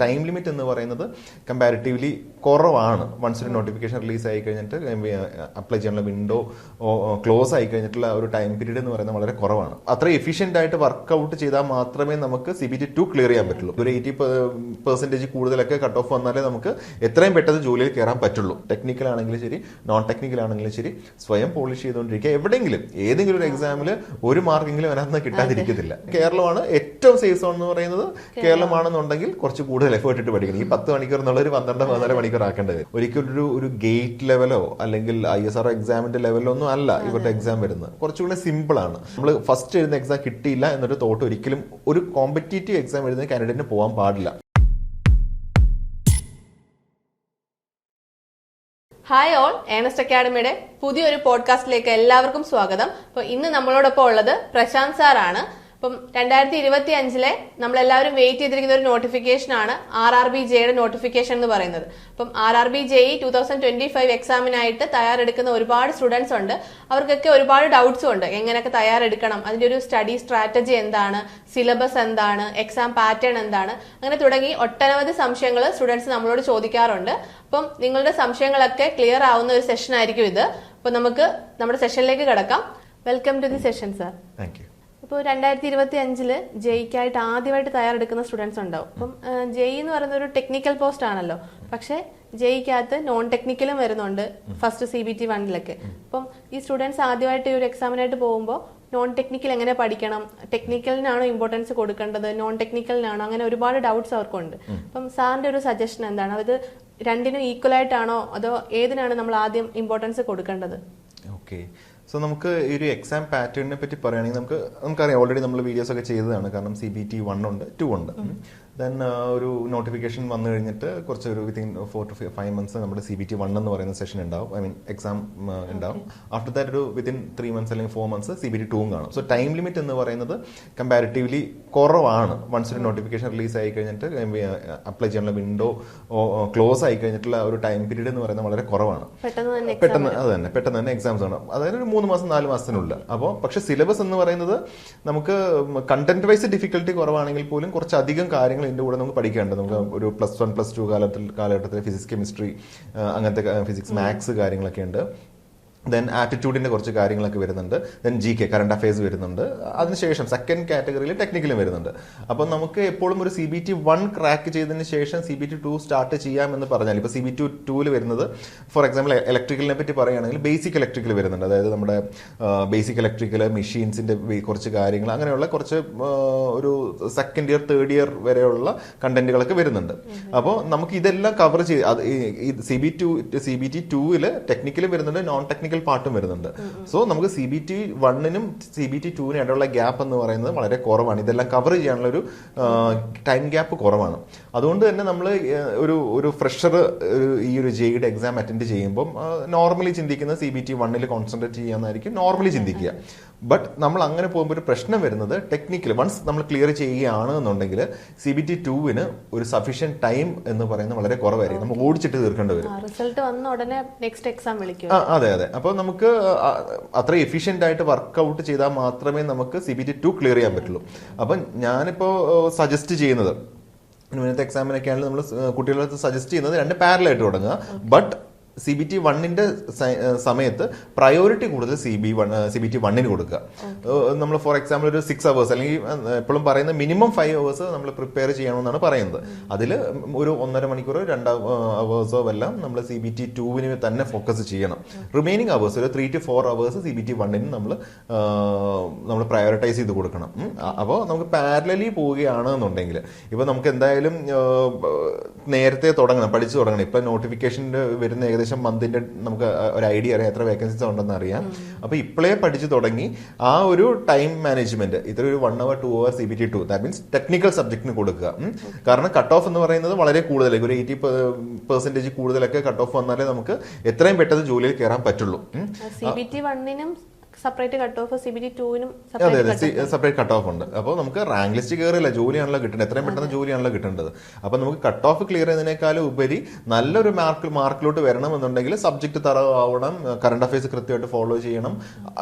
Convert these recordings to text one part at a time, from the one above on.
Time limit എന്ന് പറയുന്നത് comparatively കുറവാണ്. വൺസ് ഒരു നോട്ടിഫിക്കേഷൻ റിലീസ് ആയി കഴിഞ്ഞിട്ട് അപ്ലൈ ചെയ്യാനുള്ള വിൻഡോ ക്ലോസ് ആയി കഴിഞ്ഞിട്ടുള്ള ഒരു ടൈം പീരീഡ് എന്ന് പറയുന്നത് വളരെ കുറവാണ്. അത്ര എഫിഷ്യന്റ് ആയിട്ട് വർക്ക്ഔട്ട് ചെയ്താൽ മാത്രമേ നമുക്ക് CBT2 ക്ലിയർ ചെയ്യാൻ പറ്റുള്ളൂ. ഒരു 80% കൂടുതലൊക്കെ കട്ട് ഓഫ് വന്നാലേ നമുക്ക് എത്രയും പെട്ടെന്ന് ജോലിയിൽ കയറാൻ പറ്റുള്ളൂ. ടെക്നിക്കൽ ആണെങ്കിലും ശരി, നോൺ ടെക്നിക്കൽ ആണെങ്കിലും ശരി, സ്വയം പോളിഷ് ചെയ്തുകൊണ്ടിരിക്കുക. എവിടെയെങ്കിലും ഏതെങ്കിലും ഒരു എക്സാമിൽ ഒരു മാർക്കെങ്കിലും അതിനകത്ത് കിട്ടാതിരിക്കത്തില്ല. കേരളമാണ് ഏറ്റവും സേഫ് സോൺ എന്ന് പറയുന്നത്. കേരളമാണെന്നുണ്ടെങ്കിൽ കുറച്ച് കൂടുതൽ എഫേർട്ട് ഇട്ട് പഠിക്കണം. ഈ 10 മണിക്കൂർ എന്നുള്ള ഒരു 12-13 മണിക്കൂർ ആക്കേണ്ടത്. ഒരിക്കലും ഒരു ഗേറ്റ് ലെവലോ അല്ലെങ്കിൽ ISRO എക്സാമിന്റെ ലെവലോ ഒന്നും അല്ല ഇവരുടെ എക്സാം വരുന്നത്. കുറച്ചുകൂടെ സിമ്പിൾ ആണ്. നമ്മൾ ഫസ്റ്റ് എഴുതുന്ന എക്സാം കിട്ടിയില്ല എന്നൊരു തോട്ട് ഒരിക്കലും ഒരു കോമ്പറ്റീറ്റീവ് എക്സാം എഴുതുന്ന കാൻഡിഡേറ്റിന് പോകാൻ പാടില്ല. ഹായ് ഓൾ, ഏണസ്റ്റ് അക്കാഡമിയുടെ പുതിയൊരു പോഡ്കാസ്റ്റിലേക്ക് എല്ലാവർക്കും സ്വാഗതം. അപ്പോൾ ഇന്ന് നമ്മളോടൊപ്പം ഉള്ളത് പ്രശാന്ത് സാറാണ്. അപ്പം 2025 നമ്മളെല്ലാവരും വെയിറ്റ് ചെയ്തിരിക്കുന്ന ഒരു നോട്ടിഫിക്കേഷൻ ആണ് RRBJയുടെ നോട്ടിഫിക്കേഷൻ എന്ന് പറയുന്നത്. അപ്പം RRBJE 2025 എക്സാമിനായിട്ട് തയ്യാറെടുക്കുന്ന ഒരുപാട് സ്റ്റുഡൻസ് ഉണ്ട്. അവർക്കൊക്കെ ഒരുപാട് ഡൗട്ട്സും ഉണ്ട്. എങ്ങനെയൊക്കെ തയ്യാറെടുക്കണം, അതിന്റെ ഒരു സ്റ്റഡി സ്ട്രാറ്റജി എന്താണ്, സിലബസ് എന്താണ്, എക്സാം പാറ്റേൺ എന്താണ്, അങ്ങനെ തുടങ്ങി ഒട്ടനവധി സംശയങ്ങൾ സ്റ്റുഡൻസ് നമ്മളോട് ചോദിക്കാറുണ്ട്. അപ്പം നിങ്ങളുടെ സംശയങ്ങളൊക്കെ ക്ലിയർ ആവുന്ന ഒരു സെഷൻ ആയിരിക്കും ഇത്. അപ്പൊ നമുക്ക് നമ്മുടെ സെഷനിലേക്ക് കിടക്കാം. Welcome to the session sir. Thank you. ഇപ്പോൾ 2025 ജെയ്ക്കായിട്ട് ആദ്യമായിട്ട് തയ്യാറെടുക്കുന്ന സ്റ്റുഡൻസ് ഉണ്ടാവും. അപ്പം ജെയ് എന്ന് പറയുന്ന ഒരു ടെക്നിക്കൽ പോസ്റ്റ് ആണല്ലോ. പക്ഷെ ജെയ്ക്കകത്ത് നോൺ ടെക്നിക്കലും വരുന്നുണ്ട് ഫസ്റ്റ് CBT1 അപ്പം ഈ സ്റ്റുഡൻസ് ആദ്യമായിട്ട് ഈ ഒരു എക്സാമിനായിട്ട് പോകുമ്പോൾ നോൺ ടെക്നിക്കൽ എങ്ങനെ പഠിക്കണം, ടെക്നിക്കലിനാണോ ഇമ്പോർട്ടൻസ് കൊടുക്കേണ്ടത്, നോൺ ടെക്നിക്കലിനാണോ, അങ്ങനെ ഒരുപാട് ഡൗട്ട്സ് അവർക്കുണ്ട്. അപ്പം സാറിന്റെ ഒരു സജഷൻ എന്താണ്? അത് രണ്ടിനും ഈക്വൽ ആയിട്ടാണോ അതോ ഏതിനാണ് നമ്മൾ ആദ്യം ഇമ്പോർട്ടൻസ് കൊടുക്കേണ്ടത്? ഓക്കെ, സോ നമുക്ക് ഈ ഒരു എക്സാം പാറ്റേണിനെ പറ്റി പറയുകയാണെങ്കിൽ നമുക്കറിയാം, ഓൾറെഡി നമ്മൾ വീഡിയോസ് ഒക്കെ ചെയ്തതാണ്. കാരണം CBT1 ഉണ്ട്, 2 ഉണ്ട്. ദെൻ ഒരു നോട്ടിഫിക്കേഷൻ വന്നു കഴിഞ്ഞിട്ട് കുറച്ച് ഒരു വിത്തിൻ 4 to 5 months നമ്മുടെ CBT1 എന്ന് പറയുന്ന സെഷൻ ഉണ്ടാവും. ഐ മീൻ എക്സാം ഉണ്ടാവും. ആഫ്റ്റർ ദാറ്റ് ഒരു വിത്തിൻ 3 months അല്ലെങ്കിൽ 4 months CBT2 കാണും. സോ ടൈം ലിമിറ്റ് എന്ന് പറയുന്നത് കമ്പാരിറ്റീവ്ലി കുറവാണ്. വൺസ് ഒരു നോട്ടിഫിക്കേഷൻ റിലീസ് ആയി കഴിഞ്ഞിട്ട് അപ്ലൈ ചെയ്യാനുള്ള വിൻഡോ ക്ലോസ് ആയി കഴിഞ്ഞിട്ടുള്ള ഒരു ടൈം പീരീഡ് എന്ന് പറയുന്നത് വളരെ കുറവാണ്. പെട്ടെന്ന് തന്നെ എക്സാംസ് ആണ്. അതായത് ഒരു 3 മാസം 4 മാസത്തിനുള്ളിൽ. അപ്പോൾ പക്ഷെ സിലബസ് എന്ന് പറയുന്നത് നമുക്ക് കണ്ടന്റ് വൈസ് ഡിഫിക്കൽട്ടി കുറവാണെങ്കിൽ പോലും കുറച്ചധികം കാര്യങ്ങൾ ഇതിന്റെ കൂടെ നമുക്ക് പഠിക്കേണ്ടത്. നമുക്ക് ഒരു +1 +2 കാലഘട്ടത്തിൽ ഫിസിക്സ്, കെമിസ്ട്രി, അങ്ങനത്തെ ഫിസിക്സ്, മാത്സ് കാര്യങ്ങളൊക്കെ ഉണ്ട്. ദെൻ ആപ്റ്റിറ്റ്യൂഡിന്റെ കുറച്ച് കാര്യങ്ങളൊക്കെ വരുന്നുണ്ട്. ദെൻ GK കറണ്ട് അഫയേഴ്സ് വരുന്നുണ്ട്. അതിനുശേഷം സെക്കൻഡ് കാറ്റഗറിയിൽ ടെക്നിക്കലും വരുന്നുണ്ട്. അപ്പം നമുക്ക് എപ്പോഴും ഒരു CBT1 ക്രാക്ക് ചെയ്തതിന് ശേഷം CBT2 സ്റ്റാർട്ട് ചെയ്യാമെന്ന് പറഞ്ഞാൽ, ഇപ്പോൾ CBT2 വരുന്നത് ഫോർ എക്സാമ്പിൾ ഇലക്ട്രിക്കലിനെ പറ്റി പറയുകയാണെങ്കിൽ ബേസിക് ഇലക്ട്രിക്കൽ വരുന്നുണ്ട്. അതായത് നമ്മുടെ ബേസിക് ഇലക്ട്രിക്കൽ, മെഷീൻസിന്റെ കുറച്ച് കാര്യങ്ങൾ, അങ്ങനെയുള്ള കുറച്ച് ഒരു സെക്കൻഡ് ഇയർ തേർഡ് ഇയർ വരെയുള്ള കണ്ടന്റുകളൊക്കെ വരുന്നുണ്ട്. അപ്പോൾ നമുക്ക് ഇതെല്ലാം കവർ ചെയ്ത് CBT2 ടെക്നിക്കലും വരുന്നുണ്ട്, നോൺ ടെക്നിക്കൽ പാർട്ടും വരുന്നുണ്ട്. സോ നമുക്ക് CBT1നും CBT2നും ഇടയുള്ള ഗ്യാപ്പ് എന്ന് പറയുന്നത് വളരെ കുറവാണ്. ഇതെല്ലാം കവർ ചെയ്യാനുള്ള ഒരു ടൈം ഗ്യാപ്പ് കുറവാണ്. അതുകൊണ്ട് തന്നെ നമ്മൾ ഒരു ഫ്രഷർ ഈ ഒരു ജെയുടെ എക്സാം അറ്റൻഡ് ചെയ്യുമ്പോൾ നോർമലി ചിന്തിക്കുന്നത് CBT1 കോൺസെൻട്രേറ്റ് ചെയ്യാമെന്നായിരിക്കും നോർമലി ചിന്തിക്കുക. ബട്ട് നമ്മൾ അങ്ങനെ പോകുമ്പോൾ ഒരു പ്രശ്നം വരുന്നത് ടെക്നിക്കൽ വൺസ് നമ്മൾ ക്ലിയർ ചെയ്യുകയാണ് എന്നുണ്ടെങ്കിൽ CBT2ന് ഒരു സഫീഷ്യന്റ് ടൈം എന്ന് പറയുന്നത് വളരെ കുറവായിരിക്കും. നമ്മൾ ഓടിച്ചിട്ട് തീർക്കേണ്ടി വരും. റിസൾട്ട് വന്ന ഉടനെ നെക്സ്റ്റ് എക്സാം വിളിക്കും. അതെ. അപ്പോൾ നമുക്ക് അത്ര എഫിഷ്യന്റ് ആയിട്ട് വർക്ക്ഔട്ട് ചെയ്താൽ മാത്രമേ നമുക്ക് CBT2 ക്ലിയർ ചെയ്യാൻ പറ്റുള്ളൂ. അപ്പം ഞാനിപ്പോ സജസ്റ്റ് ചെയ്യുന്നത്, ഇന്നത്തെ എക്സാമിനൊക്കെയാണെങ്കിൽ നമ്മൾ കുട്ടികളെ സജസ്റ്റ് ചെയ്യുന്നത് 2 പാരലായിട്ട് തുടങ്ങുക. ബട്ട് CBT1 സമയത്ത് പ്രയോറിറ്റി കൂടുതൽ CBT1 കൊടുക്കുക. നമ്മൾ ഫോർ എക്സാമ്പിൾ ഒരു 6 hours അല്ലെങ്കിൽ എപ്പോഴും പറയുന്ന മിനിമം 5 hours നമ്മൾ പ്രിപ്പയർ ചെയ്യണമെന്നാണ് പറയുന്നത്. അതിൽ ഒരു 1.5 മണിക്കൂറോ 2 hours എല്ലാം നമ്മൾ CBT2 തന്നെ ഫോക്കസ് ചെയ്യണം. റിമൈനിങ് അവേഴ്സ് ഒരു 3 to 4 hours CBT1 നമ്മൾ പ്രയോറിറ്റൈസ് ചെയ്ത് കൊടുക്കണം. അപ്പോൾ നമുക്ക് പാരലലി പോവുകയാണ് എന്നുണ്ടെങ്കിൽ ഇപ്പൊ നമുക്ക് എന്തായാലും നേരത്തെ പഠിച്ചു തുടങ്ങണം. ഇപ്പൊ നോട്ടിഫിക്കേഷൻ്റെ വരുന്ന ഏകദേശം മന്തിന്റെ നമുക്ക് ഒരു ഐഡിയ അറിയാം, എത്ര വേക്കൻസീസ് ഉണ്ടെന്ന് അറിയാം. അപ്പൊ ഇപ്പോഴേ പഠിച്ചു തുടങ്ങി ആ ഒരു ടൈം മാനേജ്മെന്റ് ഇത്ര ഒരു 1 hour 2 hour CBT2 that means technical സബ്ജക്റ്റിന് കൊടുക്കുക. കാരണം കട്ട് ഓഫ് എന്ന് പറയുന്നത് വളരെ കൂടുതലായി, ഒരു 80% കൂടുതലൊക്കെ കട്ട് ഓഫ് വന്നാലേ നമുക്ക് എത്രയും പെട്ടെന്ന് ജോലിയിൽ കയറാൻ പറ്റുള്ളൂ. CBT1നും സെപ്പറേറ്റ് കട്ട് ഓഫ്, CBT 2-നും അതെ അതെ സെപ്പറേറ്റ് കട്ട് ഓഫ് ഉണ്ട്. അപ്പോൾ നമുക്ക് റാങ്ക് ലിസ്റ്റ് കയറില്ല, ജോലിയാണല്ലോ കിട്ടേണ്ടത്, എത്രയും പെട്ടെന്ന് ജോലിയാണല്ലോ കിട്ടേണ്ടത്. അപ്പൊ നമുക്ക് കട്ട് ഓഫ് ക്ലിയർ ചെയ്യുന്നതിനേക്കാളും ഉപരി നല്ലൊരു മാർക്കിലോട്ട് വരണമെന്നുണ്ടെങ്കിൽ സബ്ജക്ട് തറവാവണം, കറണ്ട് അഫയേഴ്സ് കൃത്യമായിട്ട് ഫോളോ ചെയ്യണം.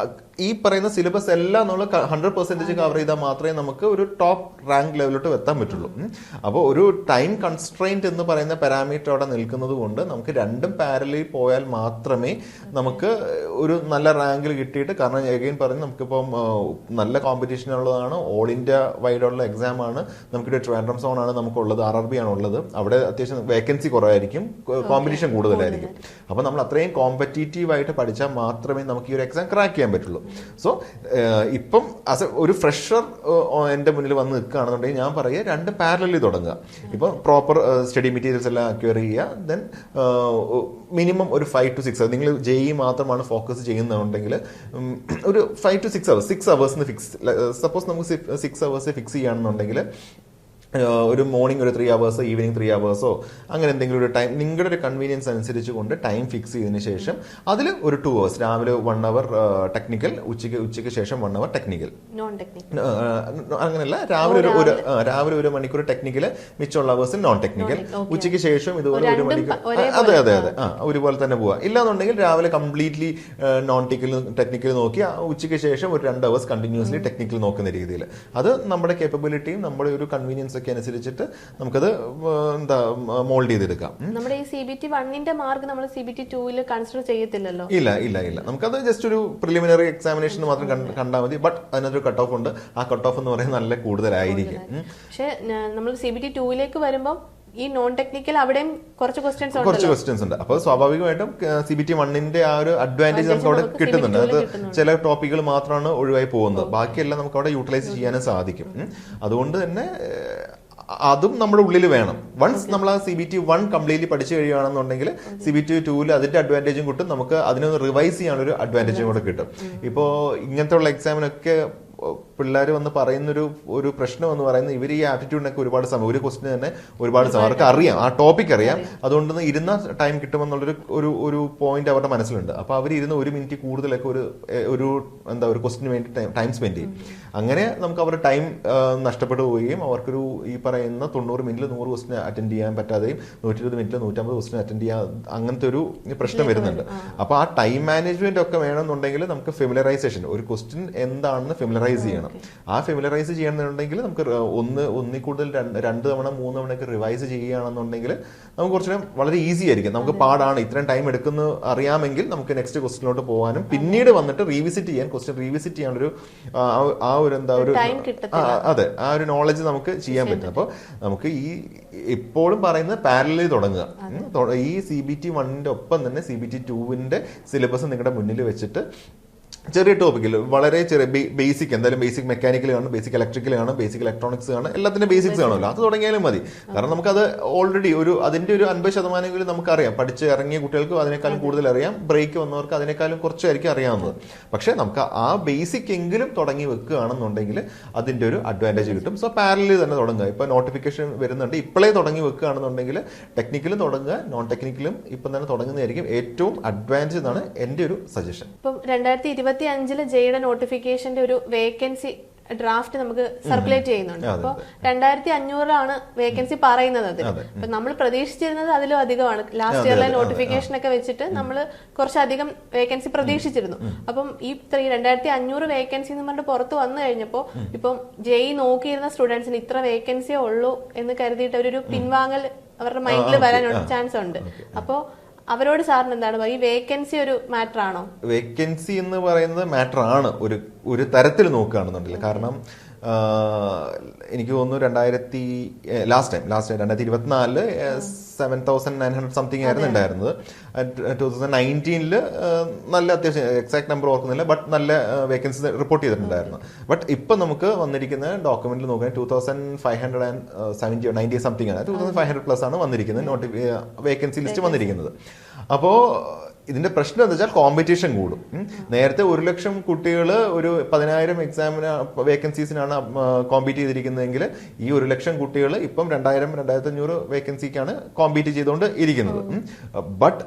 ഈ പറയുന്ന സിലബസ് എല്ലാം നമ്മൾ 100% കവർ ചെയ്താൽ മാത്രമേ നമുക്ക് ഒരു ടോപ്പ് റാങ്ക് ലെവലിലോട്ട് എത്താൻ പറ്റുള്ളൂ. അപ്പോൾ ഒരു ടൈം കൺസ്ട്രെയിന്റ് എന്ന് പറയുന്ന പാരാമീറ്റർ അവിടെ നിൽക്കുന്നത് കൊണ്ട് നമുക്ക് രണ്ടും പാരലി പോയാൽ മാത്രമേ നമുക്ക് ഒരു നല്ല റാങ്കിൽ കിട്ടിയിട്ട്, കാരണം എഗെയിൻ പറഞ്ഞു നമുക്കിപ്പം നല്ല കോമ്പറ്റീഷൻ ഉള്ളതാണ്, ഓൾ ഇന്ത്യ വൈഡ് ഉള്ള എക്സാം ആണ്, നമുക്കിവിടെ ട്രിവാൻഡ്രം സോൺ ആണ് നമുക്കുള്ളത്, RRB ആണ് ഉള്ളത്, അവിടെ അത്യാവശ്യം വേക്കൻസി കുറവായിരിക്കും, കോമ്പറ്റീഷൻ കൂടുതലായിരിക്കും. അപ്പൊ നമ്മൾ അത്രയും കോമ്പറ്റീറ്റീവ് ആയിട്ട് പഠിച്ചാൽ മാത്രമേ നമുക്ക് ഈ ഒരു എക്സാം ക്രാക്ക് ചെയ്യാൻ പറ്റുള്ളൂ. സോ ഇപ്പം ഒരു ഫ്രഷർ എന്റെ മുന്നിൽ വന്ന് നിൽക്കുകയാണെന്നുണ്ടെങ്കിൽ ഞാൻ പറയുക രണ്ട് പാരലലി തുടങ്ങുക. ഇപ്പൊ പ്രോപ്പർ സ്റ്റഡി മെറ്റീരിയൽസ് എല്ലാം അക്വയർ ചെയ്യുക, ദെൻ മിനിമം ഒരു 5 to 6 നിങ്ങൾ JEE മാത്രമാണ് ഫോക്കസ് ചെയ്യുന്നുണ്ടെങ്കിൽ ഒരു 5 to 6 hours 6 hours fix, suppose നമുക്ക് 6 hours ഫിക്സ് ചെയ്യുകയാണെന്നുണ്ടെങ്കിൽ ഒരു മോർണിംഗ് ഒരു 3 hours, ഈവനിങ് 3 hours അങ്ങനെ എന്തെങ്കിലും ഒരു ടൈം നിങ്ങളുടെ ഒരു കൺവീനിയൻസ് അനുസരിച്ച് കൊണ്ട് ടൈം ഫിക്സ് ചെയ്തതിനു ശേഷം അതിൽ ഒരു 2 hours, രാവിലെ 1 hour ടെക്നിക്കൽ, ഉച്ചയ്ക്ക് ശേഷം 1 hour ടെക്നിക്കൽ, അങ്ങനെയല്ല രാവിലെ 1 മണിക്കൂർ ടെക്നിക്കൽ, മിച്ചുള്ള അവേഴ്സിൽ നോൺ ടെക്നിക്കൽ, ഉച്ചയ്ക്ക് ശേഷം ഇതുപോലെ 1 മണിക്കൂർ. അതെ അതെ അതെ ഒരുപോലെ തന്നെ പോവാ. ഇല്ലാന്നുണ്ടെങ്കിൽ രാവിലെ കംപ്ലീറ്റ്ലി നോൺ ടെക്നിക്കൽ നോക്കി ഉച്ചയ്ക്ക് ശേഷം ഒരു 2 hours കണ്ടിന്യൂസ്ലി ടെക്നിക്കൽ നോക്കുന്ന രീതിയിൽ. അത് നമ്മുടെ കേപ്പബിലിറ്റിയും നമ്മുടെ ഒരു കൺവീനിയൻസ് അനുസരിച്ചിട്ട് നമുക്കത് മോൾഡ് ചെയ്തെടുക്കാം. നമ്മുടെ ഈ CBT 1-ന്റെ മാർക്ക് നമ്മൾ CBT 2-ൽ കൺസിഡർ ചെയ്യത്തില്ലല്ലോ. ഇല്ല നമുക്കത് ജസ്റ്റ് ഒരു പ്രിലിമിനറി എക്സാമിനേഷൻ മാത്രം കണ്ടാൽ മതി. ബട്ട് അതിനൊരു കട്ട് ഓഫ് ഉണ്ട്. ആ കട്ട് ഓഫ് എന്ന് പറയുന്നത് നല്ല കൂടുതലായിരിക്കും. പക്ഷെ നമ്മൾ CBT 2-ലേക്ക് വരുമ്പോൾ ഈ നോൺ ടെക്നിക്കൽ അവിടെയും കുറച്ച് ക്വസ്റ്റ്യൻസ് ഉണ്ട്. അപ്പോൾ സ്വാഭാവികമായിട്ടും CBT 1-ന്റെ ആ ഒരു അഡ്വാൻറ്റേജ് നമുക്ക് അവിടെ കിട്ടുന്നുണ്ട്. അത് ചില ടോപ്പിക്കുകൾ മാത്രമാണ് ഒഴിവായി പോകുന്നത്, ബാക്കിയെല്ലാം നമുക്ക് അവിടെ യൂട്ടിലൈസ് ചെയ്യാനും സാധിക്കും. അതുകൊണ്ട് തന്നെ അതും നമ്മുടെ ഉള്ളിൽ വേണം. വൺസ് നമ്മൾ ആ CBT 1 കംപ്ലീറ്റ്ലി പഠിച്ചു കഴിയുകയാണെന്നുണ്ടെങ്കിൽ CBT 2-ൽ അതിന്റെ അഡ്വാൻറ്റേജും കിട്ടും, നമുക്ക് അതിനൊന്ന് റിവൈസ് ചെയ്യാനൊരു അഡ്വാൻറ്റേജും കൂടെ കിട്ടും. ഇപ്പോൾ ഇങ്ങനത്തെ ഉള്ള എക്സാമിനൊക്കെ പിള്ളേർ വന്ന് പറയുന്നൊരു പ്രശ്നം എന്ന് പറയുന്നത് ഇവർ ഈ ആപ്റ്റിറ്റ്യൂഡിനൊക്കെ ഒരുപാട് സമയം, ഒരു ക്വസ്റ്റിന് തന്നെ ഒരുപാട് സമയം അവർക്ക് അറിയാം, ആ ടോപ്പിക് അറിയാം, അതുകൊണ്ട് ഇരുന്ന ടൈം കിട്ടുമെന്നുള്ളൊരു ഒരു പോയിന്റ് അവരുടെ മനസ്സിലുണ്ട്. അപ്പോൾ അവർ ഇരുന്ന് 1 മിനിറ്റ് കൂടുതലൊക്കെ ഒരു ക്വസ്റ്റിന് വേണ്ടി ടൈം സ്പെൻഡ് ചെയ്യും. അങ്ങനെ നമുക്ക് അവരുടെ ടൈം നഷ്ടപ്പെട്ടു പോവുകയും അവർക്കൊരു ഈ പറയുന്ന 90 മിനിറ്റിൽ 100 ക്വസ്റ്റിന് അറ്റൻഡ് ചെയ്യാൻ പറ്റാതെയും 120 മിനിറ്റിൽ 150 ക്വസ്റ്റിന് അറ്റൻഡ് ചെയ്യാൻ അങ്ങനത്തെ ഒരു പ്രശ്നം വരുന്നുണ്ട്. അപ്പോൾ ആ ടൈം മാനേജ്മെന്റ് ഒക്കെ വേണമെന്നുണ്ടെങ്കിൽ നമുക്ക് ഫെമിലറൈസേഷൻ, ഒരു ക്വസ്റ്റിൻ എന്താണെന്ന് ഫെമിലറൈസ് ചെയ്യണം. ആ ഫെമിലറൈസ് ചെയ്യണമെന്നുണ്ടെങ്കിൽ നമുക്ക് ഒന്നിൽ കൂടുതൽ 2 തവണ 3 തവണയൊക്കെ റിവൈസ് ചെയ്യുകയാണെന്നുണ്ടെങ്കിൽ നമുക്ക് കുറച്ചുകൂടെ വളരെ ഈസി ആയിരിക്കും. നമുക്ക് പാടാണ്, ഇത്രയും ടൈം എടുക്കുന്നു അറിയാമെങ്കിൽ നമുക്ക് നെക്സ്റ്റ് ക്വസ്റ്റിനോട്ട് പോകാനും പിന്നീട് വന്നിട്ട് ക്വസ്റ്റ്യൻ റീവിസിറ്റ് ചെയ്യാനൊരു അതെ ആ ഒരു നോളജ് നമുക്ക് ചെയ്യാൻ പറ്റും. അപ്പോൾ നമുക്ക് ഈ എപ്പോഴും പറയുന്നത് പാരലലി തുടങ്ങുക. ഈ CBT 1-ന്റെ ഒപ്പം തന്നെ CBT 2-ന്റെ സിലബസ് നിങ്ങളുടെ മുന്നിൽ വെച്ചിട്ട് ചെറിയ ടോപ്പിക്കിൽ വളരെ ചെറിയ ബേസിക്, എന്തായാലും ബേസിക് മെക്കാനിക്കൽ കാണും, ബേസിക് ഇലക്ട്രിക്കൽ കാണും, ബേസിക് ഇലക്ട്രോണിക്സ് കാണും, എല്ലാത്തിന്റെ ബേസിക്സ് കാണുമല്ലോ, അത് തുടങ്ങിയാലും മതി. കാരണം നമുക്കത് ഓൾറെഡി അതിന്റെ ഒരു 50% നമുക്കറിയാം. പഠിച്ച് ഇറങ്ങിയ കുട്ടികൾക്ക് അതിനേക്കാളും കൂടുതൽ അറിയാം, ബ്രേക്ക് വന്നവർക്ക് അതിനേക്കാളും കുറച്ചായിരിക്കും അറിയാവുന്നത്. പക്ഷെ നമുക്ക് ആ ബേസിക് എങ്കിലും തുടങ്ങി വെക്കുകയാണെന്നുണ്ടെങ്കിൽ അതിന്റെ ഒരു അഡ്വാൻറ്റേജ് കിട്ടും. സോ പാരലലി തന്നെ തുടങ്ങുക. ഇപ്പൊ നോട്ടിഫിക്കേഷൻ വരുന്നുണ്ട്, ഇപ്പോഴേ തുടങ്ങി വെക്കുകയാണെന്നുണ്ടെങ്കിൽ ടെക്നിക്കലും തുടങ്ങുക, നോൺ ടെക്നിക്കലും ഇപ്പം തന്നെ തുടങ്ങുന്നതായിരിക്കും ഏറ്റവും അഡ്വാൻറ്റേജ് എന്നാണ് എന്റെ ഒരു സജഷൻ. ഇപ്പം 2025 ജെയുടെ നോട്ടിഫിക്കേഷന്റെ ഒരു വേക്കൻസി ഡ്രാഫ്റ്റ് നമുക്ക് സർക്കുലേറ്റ് ചെയ്യുന്നുണ്ട്. അപ്പോൾ 2500 വേക്കൻസി പറയുന്നത്. അപ്പൊ നമ്മൾ പ്രതീക്ഷിച്ചിരുന്നത് അതിലും അധികമാണ്. ലാസ്റ്റ് ഇയറിലെ നോട്ടിഫിക്കേഷൻ ഒക്കെ വെച്ചിട്ട് നമ്മൾ കുറച്ചധികം വേക്കൻസി പ്രതീക്ഷിച്ചിരുന്നു. അപ്പം ഈ 2500 വേക്കൻസി എന്ന് പറഞ്ഞിട്ട് പുറത്ത് വന്നു കഴിഞ്ഞപ്പോൾ ഇപ്പം JEE നോക്കിയിരുന്ന സ്റ്റുഡൻസിന് ഇത്ര വേക്കൻസിയേ ഉള്ളൂ എന്ന് കരുതിയിട്ട് ഒരു പിൻവാങ്ങൽ അവരുടെ മൈൻഡിൽ വരാനുള്ള ചാൻസ് ഉണ്ട്. അപ്പോൾ അവരോട് സാറിന് എന്താണ് ഈ വേക്കൻസി ഒരു മാറ്റർ ആണോ? വേക്കൻസി എന്ന് പറയുന്നത് മാറ്റർ ആണ് ഒരു തരത്തിൽ നോക്കുകയാണെന്നുണ്ടെങ്കിൽ. കാരണം എനിക്ക് തോന്നുന്നു ലാസ്റ്റ് ടൈം 2024 7,900 സംതിങ് ആയിരുന്നു ഉണ്ടായിരുന്നത്. 2019 നല്ല അത്യാവശ്യം എക്സാക്ട് നമ്പർ ഓർക്കുന്നില്ല, ബട്ട് നല്ല വേക്കൻസി റിപ്പോർട്ട് ചെയ്തിട്ടുണ്ടായിരുന്നു. ബട്ട് ഇപ്പൊ നമുക്ക് വന്നിരിക്കുന്ന ഡോക്യുമെന്റിൽ നോക്കുകയാണെങ്കിൽ 2,570 സംതിങ് ആണ്, 2,500+ ആണ് വന്നിരിക്കുന്നത് വേക്കൻസി ലിസ്റ്റ് വന്നിരിക്കുന്നത്. അപ്പോ ഇതിന്റെ പ്രശ്നം എന്താ വെച്ചാൽ കോമ്പറ്റീഷൻ കൂടും. നേരത്തെ 1 ലക്ഷം കുട്ടികൾ ഒരു 10,000 എക്സാമിന് വേക്കൻസീസിനാണ് കോമ്പീറ്റ് ചെയ്തിരിക്കുന്നതെങ്കിൽ ഈ 1 ലക്ഷം കുട്ടികൾ ഇപ്പം 2,000-2,500 വേക്കൻസിക്കാണ് കോമ്പീറ്റ് ചെയ്തുകൊണ്ട് ഇരിക്കുന്നത്. ബട്ട്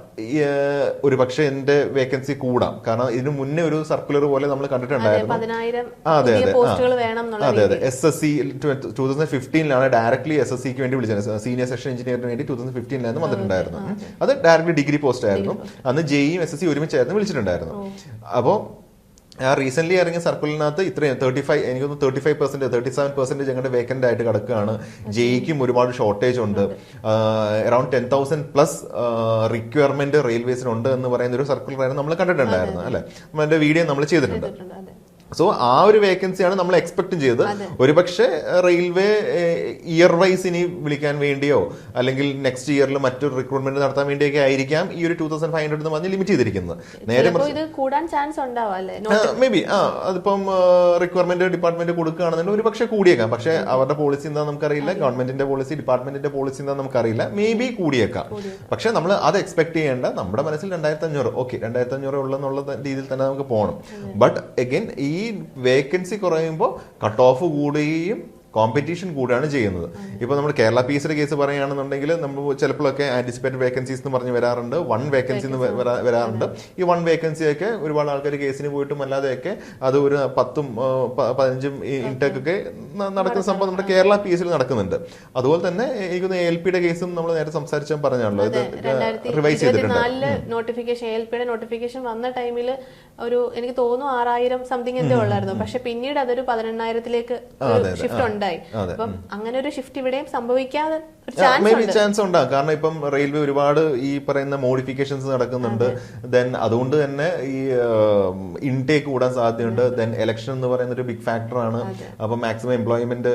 ഒരു പക്ഷെ എന്റെ വേക്കൻസി കൂടാം, കാരണം ഇതിനു മുന്നേ ഒരു സർക്കുലർ പോലെ നമ്മൾ കണ്ടിട്ടുണ്ടായിരുന്നു. അതെ SSC 2015 ഡയറക്ട്ലി SSCക്ക് വേണ്ടി വിളിച്ചത്, സീനിയർ സെക്ഷൻ എഞ്ചിനീയറിന് വേണ്ടി 2015 വന്നിട്ടുണ്ടായിരുന്നു. അത് ഡയറക്ട്ലി ഡിഗ്രി പോസ്റ്റ് ആയിരുന്നു. അന്ന് JEE SSC ഒരുമിച്ചായിരുന്നു വിളിച്ചിട്ടുണ്ടായിരുന്നു. അപ്പോൾ റീസെന്റ് ഇറങ്ങിയ സർക്കിളിനകത്ത് ഇത്രയും 37% ഞങ്ങളുടെ വേക്കന്റ് ആയിട്ട് കിടക്കുകയാണ്. JEEക്കും ഒരുപാട് ഷോർട്ടേജ് ഉണ്ട്. അറൌണ്ട് 10,000+ റിക്വയർമെന്റ് റെയിൽവേസിനുണ്ട് എന്ന് പറയുന്ന ഒരു സർക്കിളായിരുന്നു നമ്മൾ കണ്ടിട്ടുണ്ടായിരുന്നു അല്ലെ. നമ്മുടെ വീഡിയോ നമ്മൾ ചെയ്തിട്ടുണ്ട്. സോ ആ ഒരു വേക്കൻസിയാണ് നമ്മൾ എക്സ്പെക്ട് ചെയ്തത്. ഒരുപക്ഷെ റെയിൽവേ ഇയർ വൈസ് ഇനി വിളിക്കാൻ വേണ്ടിയോ അല്ലെങ്കിൽ നെക്സ്റ്റ് ഇയറിൽ മറ്റൊരു റിക്രൂട്ട്മെന്റ് നടത്താൻ വേണ്ടിയൊക്കെ ആയിരിക്കാം ഈ ഒരു 2,500 എന്ന് പറഞ്ഞ് ലിമിറ്റ് ചെയ്തിരിക്കുന്നത്. നേരെ മേ ബി അതിപ്പം റിക്വയർമെന്റ് ഡിപ്പാർട്ട്മെന്റ് കൊടുക്കുകയാണെന്നുണ്ടെങ്കിൽ ഒരു പക്ഷെ കൂടിയേക്കാം. പക്ഷെ അവരുടെ പോളിസി എന്താ നമുക്കറിയില്ല, ഗവൺമെന്റിന്റെ പോളിസി, ഡിപ്പാർട്ട്മെന്റിന്റെ പോളിസി എന്താ നമുക്കറിയില്ല. മേ ബി കൂടിയേക്കാം. പക്ഷെ നമ്മൾ അത് എക്സ്പെക്ട് ചെയ്യേണ്ട. നമ്മുടെ മനസ്സിൽ 2,500 ഓക്കെ 2,500 ഉള്ളെന്നുള്ള രീതിയിൽ തന്നെ നമുക്ക് പോകണം. ബട്ട് അഗൈൻ ഈ വേക്കൻസി കുറയുമ്പോൾ കട്ട് ഓഫ് കൂടുകയും കോമ്പറ്റീഷൻ കൂടാണ് ചെയ്യുന്നത്. ഇപ്പൊ നമ്മൾ കേരള PSC കേസ് പറയുകയാണെന്നുണ്ടെങ്കിൽ നമ്മൾ ചിലപ്പോഴൊക്കെ ആന്റിസിപ്പേറ്റഡ് വേക്കൻസീസ് എന്ന് പറഞ്ഞ് വരാറുണ്ട്, 1 വേക്കൻസി വരാറുണ്ട്. ഈ 1 വേക്കൻസിയൊക്കെ ഒരുപാട് ആൾക്കാർ കേസിന് പോയിട്ടും അല്ലാതെയൊക്കെ അത് ഒരു 10ഉം 15ഉം ഇൻടേക്ക് ഒക്കെ നടക്കുന്ന സംഭവം നമ്മുടെ കേരള PSC നടക്കുന്നുണ്ട്. അതുപോലെ തന്നെ എനിക്ക് ALPയുടെ കേസും നമ്മൾ നേരെ സംസാരിച്ചാൽ പറഞ്ഞാണല്ലോ, ഇത് റിവൈസ് ചെയ്തിട്ടുണ്ട്. നോട്ടിഫിക്കേഷൻ വന്ന ടൈമിൽ ഒരു എനിക്ക് തോന്നുന്നു 6,000 സംതിങ് എന്തേ ഉള്ളായിരുന്നു. പക്ഷെ പിന്നീട് അതൊരു 18,000-ലേക്ക് ഷിഫ്റ്റ് ഉണ്ടായി. അപ്പം അങ്ങനെ ഒരു ഷിഫ്റ്റ് ഇവിടെയും സംഭവിക്കാതെ ചാൻസ് ഉണ്ടാകും. കാരണം ഇപ്പം റെയിൽവേ ഒരുപാട് ഈ പറയുന്ന മോഡിഫിക്കേഷൻസ് നടക്കുന്നുണ്ട്. ദെൻ അതുകൊണ്ട് തന്നെ ഈ ഇൻടേക്ക് കൂടാൻ സാധ്യതയുണ്ട്. ദെൻ ഇലക്ഷൻ എന്ന് പറയുന്ന ഒരു ബിഗ് ഫാക്ടറാണ്. അപ്പൊ മാക്സിമം എംപ്ലോയ്മെന്റ്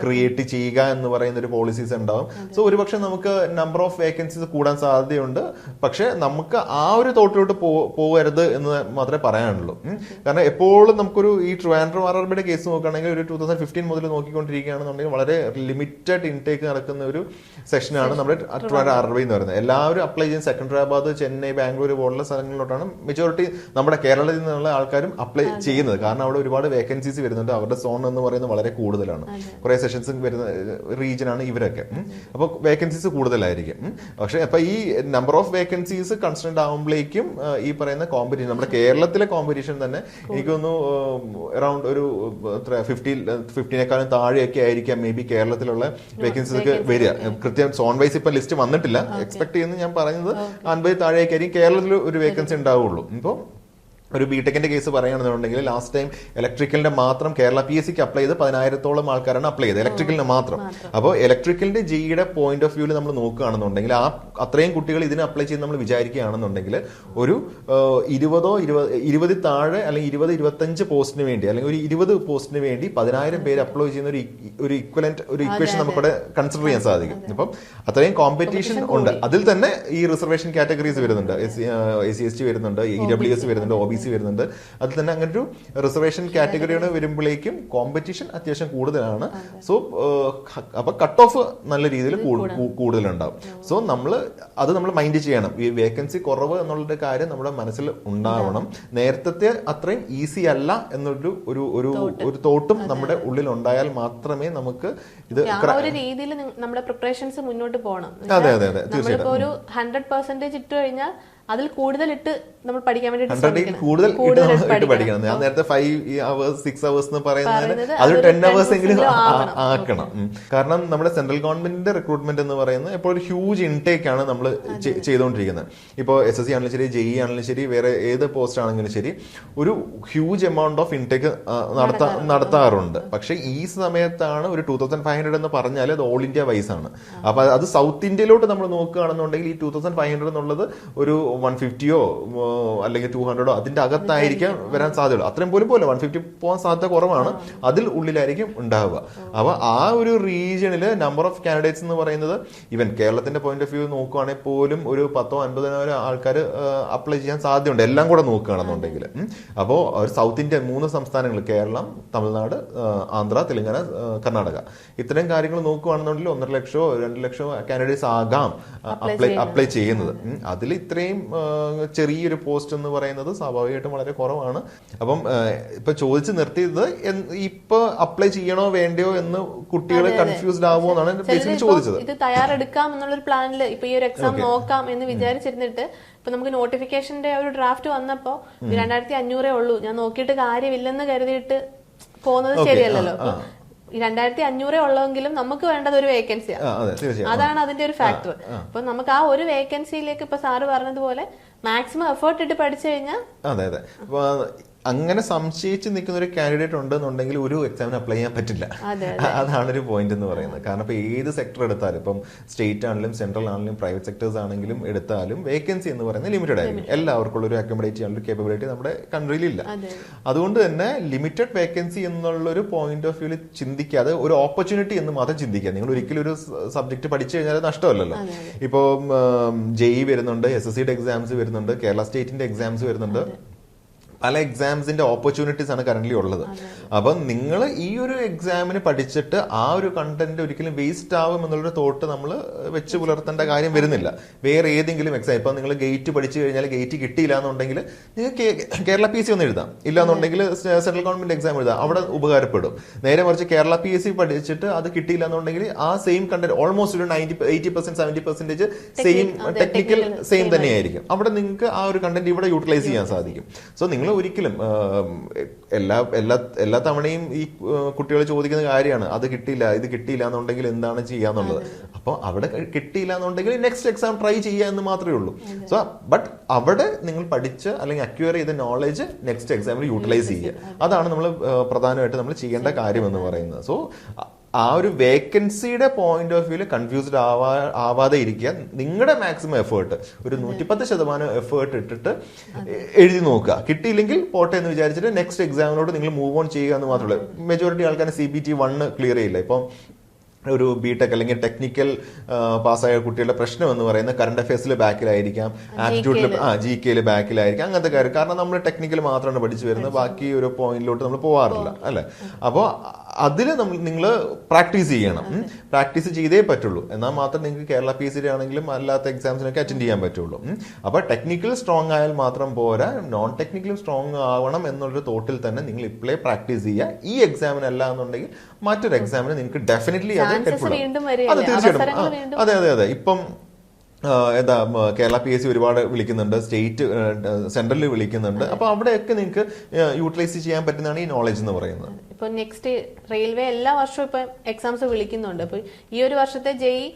ക്രിയേറ്റ് ചെയ്യുക എന്ന് പറയുന്ന ഒരു പോളിസീസ് ഉണ്ടാവും. സോ ഒരുപക്ഷെ നമുക്ക് നമ്പർ ഓഫ് വേക്കൻസീസ് കൂടാൻ സാധ്യതയുണ്ട്. പക്ഷെ നമുക്ക് ആ ഒരു തോട്ടിലോട്ട് പോകരുത് എന്ന് മാത്രമേ പറയാനുള്ളൂ. കാരണം എപ്പോഴും നമുക്കൊരു ഈ ട്രിവാൻഡ്രം RRBയുടെ കേസ് നോക്കുകയാണെങ്കിൽ ഒരു 2015 മുതൽ നോക്കിക്കൊണ്ടിരിക്കുകയാണെന്നുണ്ടെങ്കിൽ വളരെ ലിമിറ്റഡ് ഇൻടേക്ക് നടക്കുന്ന ഒരു സെഷനാണ് നമ്മുടെ ട്രിവാൻഡ്രം RRB എന്ന് പറയുന്നത്. എല്ലാവരും അപ്ലൈ ചെയ്യും. സെക്കൻഡറാബാദ്, ചെന്നൈ, ബാംഗ്ലൂർ പോലുള്ള സ്ഥലങ്ങളിലോട്ടാണ് മെജോറിറ്റി നമ്മുടെ കേരളത്തിൽ നിന്നുള്ള ആൾക്കാരും അപ്ലൈ ചെയ്യുന്നത്. കാരണം അവിടെ ഒരുപാട് വേക്കൻസീസ് വരുന്നുണ്ട്. അവരുടെ സോൺ എന്ന് പറയുന്നത് വളരെ കൂടുതലാണ്. കുറെ സെഷൻസ് വരുന്ന റീജിയൻ ആണ് ഇവരൊക്കെ. അപ്പോൾ വേക്കൻസീസ് കൂടുതലായിരിക്കും. പക്ഷെ അപ്പൊ ഈ നമ്പർ ഓഫ് വേക്കൻസീസ് കൺസ്റ്റന്റ് ആകുമ്പോഴേക്കും ഈ പറയുന്ന കോമ്പറ്റീഷൻ, നമ്മുടെ കേരളത്തിലെ കോമ്പറ്റീഷൻ തന്നെ എനിക്ക് തോന്നുന്നു അറൌണ്ട് ഒരു 50-നേക്കാളും താഴെയൊക്കെ ആയിരിക്കാം മേ ബി കേരളത്തിലുള്ള വേക്കൻസീസ് ഒക്കെ വരിക. കൃത്യം സോൺ വൈസ് ഇപ്പൊ ലിസ്റ്റ് വന്നിട്ടില്ല. എക്സ്പെക്ട് ചെയ്യുന്നത് ഞാൻ പറയുന്നത് 50 താഴെയൊക്കെയായിരിക്കും കേരളത്തിൽ ഒരു വേക്കൻസി ഉണ്ടാവുള്ളൂ. ഇപ്പോൾ ഒരു ബിടെക്കിന്റെ കേസ് പറയുകയാണെന്നുണ്ടെങ്കിൽ ലാസ്റ്റ് ടൈം ഇലക്ട്രിക്കലിന്റെ മാത്രം കേരള PSCക്ക് അപ്ലൈ ചെയ്ത് 10,000-ഓളം ആൾക്കാരാണ് അപ്ലൈ ചെയ്തത് ഇലക്ട്രിക്കലിന് മാത്രം. അപ്പോൾ ഇലക്ട്രിക്കലിന്റെ JEEയുടെ പോയിന്റ് ഓഫ് വ്യൂവിൽ നമ്മൾ നോക്കുകയാണെന്നുണ്ടെങ്കിൽ അത്രയും കുട്ടികൾ ഇതിന് അപ്ലൈ ചെയ്ത് നമ്മൾ വിചാരിക്കുകയാണെന്നുണ്ടെങ്കിൽ ഒരു 20 താഴെ അല്ലെങ്കിൽ 20-25 പോസ്റ്റിന് വേണ്ടി അല്ലെങ്കിൽ ഒരു 20 പോസ്റ്റിന് വേണ്ടി 10,000 പേര് അപ്ലൈ ചെയ്യുന്ന ഒരു ഇക്വലന്റ് ഒരു ഇക്വേഷൻ നമുക്കിവിടെ കൺസിഡർ ചെയ്യാൻ സാധിക്കും. അപ്പം അത്രയും കോമ്പറ്റീഷൻ ഉണ്ട്. അതിൽ തന്നെ ഈ റിസർവേഷൻ കാറ്റഗറീസ് വരുന്നുണ്ട്. SC/ST വരുന്നുണ്ട്, EWS വരുന്നുണ്ട്, OBC വരുന്നുണ്ട്. അതിൽ തന്നെ അങ്ങനെ ഒരു റിസർവേഷൻ കാറ്റഗറിയാണ് വരുമ്പോഴേക്കും കോമ്പറ്റീഷൻ അത്യാവശ്യം കൂടുതലാണ്. സോ അപ്പൊ കട്ട് ഓഫ് നല്ല രീതിയിൽ കൂടുതലുണ്ടാവും. സോ അത് നമ്മൾ മൈൻഡ് ചെയ്യണം. ഈ വേക്കൻസി കുറവ് എന്നുള്ള കാര്യം നമ്മുടെ മനസ്സിൽ ഉണ്ടാവണം. നേരത്തെ അത്രയും ഈസി അല്ല എന്നൊരു ഒരു തോട്ടും നമ്മുടെ ഉള്ളിൽ ഉണ്ടായാൽ മാത്രമേ നമുക്ക് ഇത് രീതിയിൽ നമ്മുടെ പ്രിപ്പറേഷൻസ് മുന്നോട്ട് പോകണം. അതെ അതെ അതെ തീർച്ചയായിട്ടും. ഒരു 100% ഇട്ട് കഴിഞ്ഞാൽ അതിൽ കൂടുതൽ ഇട്ട് നമ്മൾ പഠിക്കാൻ വേണ്ടി കൂടുതൽ പഠിക്കണം. ഞാൻ നേരത്തെ 5 hours 6 hours എന്ന് പറയുന്നതിന് അതൊരു 10 hours എങ്കിലും ആക്കണം. കാരണം നമ്മുടെ സെൻട്രൽ ഗവൺമെന്റിന്റെ റിക്രൂട്ട്മെന്റ് എന്ന് പറയുന്നത് ഇപ്പോൾ ഒരു ഹ്യൂജ് ഇൻടേക്ക് ആണ് നമ്മൾ ചെയ്തുകൊണ്ടിരിക്കുന്നത്. ഇപ്പോൾ SSC ആണെങ്കിലും ശരി, JEE ആണെങ്കിലും ശരി, വേറെ ഏത് പോസ്റ്റ് ആണെങ്കിലും ശരി, ഒരു ഹ്യൂജ് എമൗണ്ട് ഓഫ് ഇൻടേക്ക് നടത്താറുണ്ട്. പക്ഷെ ഈ സമയത്താണ് ഒരു 2,500 എന്ന് പറഞ്ഞാൽ അത് ഓൾ ഇന്ത്യ വൈസ് ആണ്. അപ്പൊ അത് സൗത്ത് ഇന്ത്യയിലോട്ട് നമ്മൾ നോക്കുകയാണെന്നുണ്ടെങ്കിൽ ഈ 2,500 എന്നുള്ളത് ഒരു 150 അല്ലെങ്കിൽ 200 അതിന്റെ അകത്തായിരിക്കാം വരാൻ സാധ്യതയുള്ളൂ. അത്രയും പോലും പോലെ 150 പോകാൻ സാധ്യത കുറവാണ്. അതിൽ ഉള്ളിലായിരിക്കും ഉണ്ടാവുക. അപ്പൊ ആ ഒരു റീജിയണില് നമ്പർ ഓഫ് കാൻഡിഡേറ്റ്സ് എന്ന് പറയുന്നത് ഈവൻ കേരളത്തിന്റെ പോയിന്റ് ഓഫ് വ്യൂ നോക്കുകയാണെങ്കിൽ പോലും ഒരു 10,000-50,000 ആൾക്കാർ അപ്ലൈ ചെയ്യാൻ സാധ്യതയുണ്ട്, എല്ലാം കൂടെ നോക്കുകയാണെന്നുണ്ടെങ്കിൽ. അപ്പോൾ സൗത്ത് ഇന്ത്യ 3 സംസ്ഥാനങ്ങൾ കേരളം, തമിഴ്നാട്, ആന്ധ്ര, തെലങ്കാന, കർണാടക ഇത്തരം കാര്യങ്ങൾ നോക്കുകയാണെന്നുണ്ടെങ്കിൽ 1.5 ലക്ഷമോ 2 ലക്ഷമോ കാൻഡിഡേറ്റ്സ് ആകാം അപ്ലൈ ചെയ്യുന്നത്. അതിൽ ഇത്രയും ചെറിയൊരു പോസ്റ്റ് എന്ന് പറയുന്നത് സ്വാഭാവികമായിട്ടും വളരെ കുറവാണ്. അപ്പം ഇപ്പൊ ചോദിച്ചു നിർത്തിയത് ഇപ്പൊ അപ്ലൈ ചെയ്യണോ വേണ്ടയോ എന്ന് കുട്ടികൾ കൺഫ്യൂസ്ഡ് ആവുമോ എന്നാണ് ബേസിക്കലി ചോദിച്ചത്. ഇത് തയ്യാറെടുക്കാം എന്നുള്ളൊരു പ്ലാനിൽ ഇപ്പൊ ഈ ഒരു എക്സാം നോക്കാം എന്ന് വിചാരിച്ചിരുന്നിട്ട് ഇപ്പൊ നമുക്ക് നോട്ടിഫിക്കേഷന്റെ ഒരു ഡ്രാഫ്റ്റ് വന്നപ്പോ 2500 ഉള്ളൂ, ഞാൻ നോക്കിയിട്ട് കാര്യമില്ലെന്ന് കരുതിയിട്ട് പോകുന്നത് ശരിയല്ലല്ലോ. 2500 ഉള്ളെങ്കിലും നമുക്ക് വേണ്ടത് ഒരു വേക്കൻസിയാണ്. അതാണ് അതിന്റെ ഒരു ഫാക്ടർ. അപ്പൊ നമുക്ക് ആ ഒരു വേക്കൻസിയിലേക്ക് ഇപ്പൊ സാറ് പറഞ്ഞതുപോലെ മാക്സിമം എഫേർട്ട് ഇട്ട് പഠിച്ചു കഴിഞ്ഞാൽ. അതെ അതെ. അങ്ങനെ സംശയിച്ച് നിൽക്കുന്ന ഒരു കാൻഡിഡേറ്റ് ഉണ്ടെന്നുണ്ടെങ്കിൽ ഒരു എക്സാമിന് അപ്ലൈ ചെയ്യാൻ പറ്റില്ല. അതാണ് ഒരു പോയിന്റ് എന്ന് പറയുന്നത്. കാരണം ഇപ്പൊ ഏത് സെക്ടർ എടുത്താലും, ഇപ്പം സ്റ്റേറ്റ് ആണെങ്കിലും സെൻട്രൽ ആണെങ്കിലും പ്രൈവറ്റ് സെക്ടേഴ്സ് ആണെങ്കിലും എടുത്താലും വേക്കൻസി എന്ന് പറയുന്നത് ലിമിറ്റഡ് ആയിരിക്കും. എല്ലാവർക്കും ഉള്ള ഒരു അക്കോമഡേറ്റ് ചെയ്യാനുള്ള കേപ്പബിലിറ്റി നമ്മുടെ കൺട്രിയിൽ ഇല്ല. അതുകൊണ്ട് തന്നെ ലിമിറ്റഡ് വേക്കൻസി എന്നുള്ളൊരു പോയിന്റ് ഓഫ് വ്യൂവിൽ ചിന്തിക്കാതെ ഒരു ഓപ്പർച്യൂണിറ്റി എന്ന് മാത്രം ചിന്തിക്കുക. നിങ്ങൾ ഒരിക്കലും ഒരു സബ്ജക്ട് പഠിച്ചു കഴിഞ്ഞാൽ നഷ്ടമല്ലല്ലോ. ഇപ്പോ JEE വരുന്നുണ്ട്, SSCയുടെ എക്സാംസ് വരുന്നുണ്ട്, കേരള സ്റ്റേറ്റിന്റെ എക്സാംസ് വരുന്നുണ്ട്. പല എക്സാംസിന്റെ ഓപ്പർച്യൂണിറ്റീസ് ആണ് കറന്റ് ഉള്ളത്. അപ്പൊ നിങ്ങൾ ഈ ഒരു എക്സാമിന് പഠിച്ചിട്ട് ആ ഒരു കണ്ടന്റ് ഒരിക്കലും വേസ്റ്റ് ആവും എന്നുള്ളൊരു തോട്ട് നമ്മൾ വെച്ച് പുലർത്തേണ്ട കാര്യം വരുന്നില്ല. വേറെ ഏതെങ്കിലും എക്സാം, ഇപ്പൊ നിങ്ങൾ ഗേറ്റ് പഠിച്ചു കഴിഞ്ഞാൽ ഗേറ്റ് കിട്ടിയില്ല എന്നുണ്ടെങ്കിൽ നിങ്ങൾക്ക് കേരള PSC ഒന്ന് എഴുതാം, ഇല്ലാന്നുണ്ടെങ്കിൽ സെൻട്രൽ ഗവൺമെന്റ് എക്സാം എഴുതാം, അവിടെ ഉപകാരപ്പെടും. നേരെ മറിച്ച് കേരള PSC പഠിച്ചിട്ട് അത് കിട്ടിയില്ല എന്നുണ്ടെങ്കിൽ ആ സെയിം കണ്ടന്റ് ഓൾമോസ്റ്റ് ഒരു 80% 70% സെയിം ടെക്നിക്കൽ സെയിം തന്നെയായിരിക്കും. അവിടെ നിങ്ങൾക്ക് ആ ഒരു കണ്ടന്റ് ഇവിടെ യൂട്ടിലൈസ് ചെയ്യാൻ സാധിക്കും. സോ നിങ്ങൾ ഒരിക്കലും എല്ലാ തവണയും ഈ കുട്ടികൾ ചോദിക്കുന്ന കാര്യമാണ്, അത് കിട്ടിയില്ല ഇത് കിട്ടിയില്ല എന്നുണ്ടെങ്കിൽ എന്താണ് ചെയ്യാന്നുള്ളത്. അപ്പോൾ അവിടെ കിട്ടിയില്ല എന്നുണ്ടെങ്കിൽ നെക്സ്റ്റ് എക്സാം ട്രൈ ചെയ്യുക എന്ന് മാത്രമേ ഉള്ളൂ. സോ ബട്ട് അവിടെ നിങ്ങൾ പഠിച്ച് അല്ലെങ്കിൽ അക്വയർ ചെയ്ത നോളജ് നെക്സ്റ്റ് എക്സാമിൽ യൂട്ടിലൈസ് ചെയ്യുക. അതാണ് നമ്മൾ പ്രധാനമായിട്ട് നമ്മൾ ചെയ്യേണ്ട കാര്യം എന്ന് പറയുന്നത്. സോ ആ ഒരു വേക്കൻസിയുടെ പോയിന്റ് ഓഫ് വ്യൂല് കൺഫ്യൂസ്ഡ് ആവാതെ ഇരിക്കുക. നിങ്ങളുടെ മാക്സിമം എഫേർട്ട്, ഒരു 110% എഫേർട്ട് ഇട്ടിട്ട് എഴുതി നോക്കുക. കിട്ടിയില്ലെങ്കിൽ പോട്ടെ എന്ന് വിചാരിച്ചിട്ട് നെക്സ്റ്റ് എക്സാമിനോട് നിങ്ങൾ മൂവ് ഓൺ ചെയ്യുക എന്ന് മാത്രമേ ഉള്ളൂ. മെജോറിറ്റി ആൾക്കാരെ CBT 1 ക്ലിയർ ചെയ്യില്ല. ഇപ്പം ഒരു BTech അല്ലെങ്കിൽ ടെക്നിക്കൽ പാസ്സായ കുട്ടികളുടെ പ്രശ്നം എന്ന് പറയുന്നത് കറണ്ട് അഫയേഴ്സിൽ ബാക്കിലായിരിക്കാം, ആപ്റ്റിറ്റ്യൂഡിൽ GK ബാക്കിലായിരിക്കാം, അങ്ങനത്തെ കാര്യം. കാരണം നമ്മൾ ടെക്നിക്കൽ മാത്രമാണ് പഠിച്ചു വരുന്നത്, ബാക്കി ഒരു പോയിന്റിലോട്ട് നമ്മൾ പോകാറില്ല അല്ലെ. അപ്പോൾ അതിൽ നിങ്ങൾ പ്രാക്ടീസ് ചെയ്യണം. പ്രാക്ടീസ് ചെയ്തേ പറ്റുള്ളൂ. എന്നാൽ മാത്രം നിങ്ങൾക്ക് കേരള PSC ആണെങ്കിലും അല്ലാത്ത എക്സാംസിനൊക്കെ അറ്റൻഡ് ചെയ്യാൻ പറ്റുള്ളൂ. അപ്പൊ ടെക്നിക്കൽ സ്ട്രോങ് ആയാൽ മാത്രം പോരാ, നോൺ ടെക്നിക്കലും സ്ട്രോങ് ആവണം എന്നുള്ളൊരു തോട്ടിൽ തന്നെ നിങ്ങൾ ഇപ്പോഴേ പ്രാക്ടീസ് ചെയ്യുക. ഈ എക്സാമിനല്ല എന്നുണ്ടെങ്കിൽ മറ്റൊരു എക്സാമിന് നിങ്ങൾക്ക് ഡെഫിനറ്റ്ലി അത് തീർച്ചയായിട്ടും. അതെ അതെ അതെ. ഇപ്പം എന്താ കേരള PSC ഒരുപാട് വിളിക്കുന്നുണ്ട്, സ്റ്റേറ്റ് സെൻട്രലിൽ വിളിക്കുന്നുണ്ട്. അപ്പൊ അവിടെയൊക്കെ നിങ്ങൾക്ക് യൂട്ടിലൈസ് ചെയ്യാൻ പറ്റുന്നതാണ് ഈ നോളജ് എന്ന് പറയുന്നത്. ഇപ്പൊ നെക്സ്റ്റ് റെയിൽവേ എല്ലാ വർഷവും ഇപ്പൊ എക്സാംസ് വിളിക്കുന്നുണ്ട്. അപ്പൊ ഈ ഒരു വർഷത്തെ JEE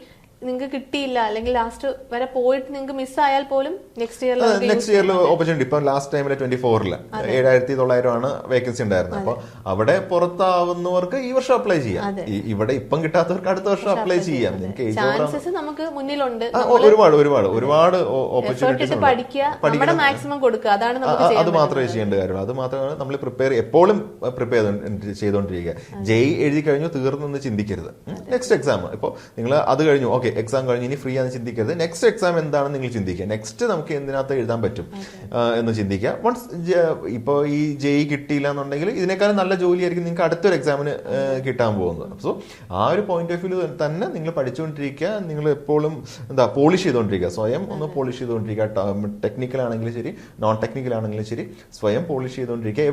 നിങ്ങൾക്ക് കിട്ടിയില്ല അല്ലെങ്കിൽ ലാസ്റ്റ് വരെ പോയിട്ട് നിങ്ങൾക്ക് മിസ്സായാൽ പോലും നെക്സ്റ്റ് ഇയറിൽ ഓപ്പർച്യൂണിറ്റി. ഇപ്പൊ ലാസ്റ്റ് ടൈമില് 24 7,900 വേക്കൻസി ഉണ്ടായിരുന്നു. അപ്പൊ അവിടെ പുറത്താവുന്നവർക്ക് ഈ വർഷം അപ്ലൈ ചെയ്യാം. ഇവിടെ ഇപ്പം കിട്ടാത്തവർക്ക് അടുത്ത വർഷം അപ്ലൈ ചെയ്യാം. ചാൻസസ് നമുക്ക് മുന്നിലുണ്ട്. ഒരുപാട് ഓപ്പർച്യൂണിറ്റീസ് മാക്സിമം കൊടുക്കുക. അതാണ് അത് മാത്രമേ ചെയ്യേണ്ട കാര്യമുള്ളൂ. അത് മാത്രമാണ് നമ്മൾ എപ്പോഴും പ്രിപ്പയർ ചെയ്തുകൊണ്ടിരിക്കുക. JEE എഴുതി കഴിഞ്ഞു തീർന്നെന്ന് ചിന്തിക്കരുത്. നെക്സ്റ്റ് എക്സാം ഇപ്പൊ നിങ്ങൾ അത് കഴിഞ്ഞു, ഓക്കെ എക്സാം കഴിഞ്ഞ് ഇനി ഫ്രീ ആണെന്ന് ചിന്തിക്കരുത്. നെക്സ്റ്റ് എക്സാം എന്താണെന്ന് നിങ്ങൾ ചിന്തിക്കുക. നെക്സ്റ്റ് നമുക്ക് എന്തിനകത്ത് എഴുതാൻ പറ്റും എന്ന് ചിന്തിക്കുക. വൺസ് ഇപ്പോൾ ഈ JEE കിട്ടിയില്ല എന്നുണ്ടെങ്കിൽ ഇതിനേക്കാളും നല്ല ജോലിയായിരിക്കും നിങ്ങൾക്ക് അടുത്തൊരു എക്സാമിന് കിട്ടാൻ പോകുന്നത്. സോ ആ ഒരു പോയിന്റ് ഓഫ് വ്യൂ തന്നെ നിങ്ങൾ പഠിച്ചുകൊണ്ടിരിക്കുക. നിങ്ങൾ എപ്പോഴും പോളിഷ് ചെയ്തുകൊണ്ടിരിക്കുക, സ്വയം ഒന്ന് പോളിഷ് ചെയ്തുകൊണ്ടിരിക്കുക. ടെക്നിക്കൽ ആണെങ്കിലും ശരി, നോൺ ടെക്നിക്കൽ ആണെങ്കിലും ശരി, സ്വയം പോളിഷ് ചെയ്തുകൊണ്ടിരിക്കുക.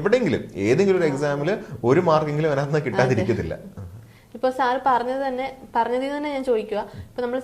ഏതെങ്കിലും ഒരു എക്സാമിൽ ഒരു മാർക്കെങ്കിലും അതിനകത്ത് കിട്ടാതിരിക്കത്തില്ല. ഇപ്പൊ സാർ പറഞ്ഞതിൽ തന്നെ ഞാൻ ചോദിക്കുക. ഇപ്പൊ നമ്മൾ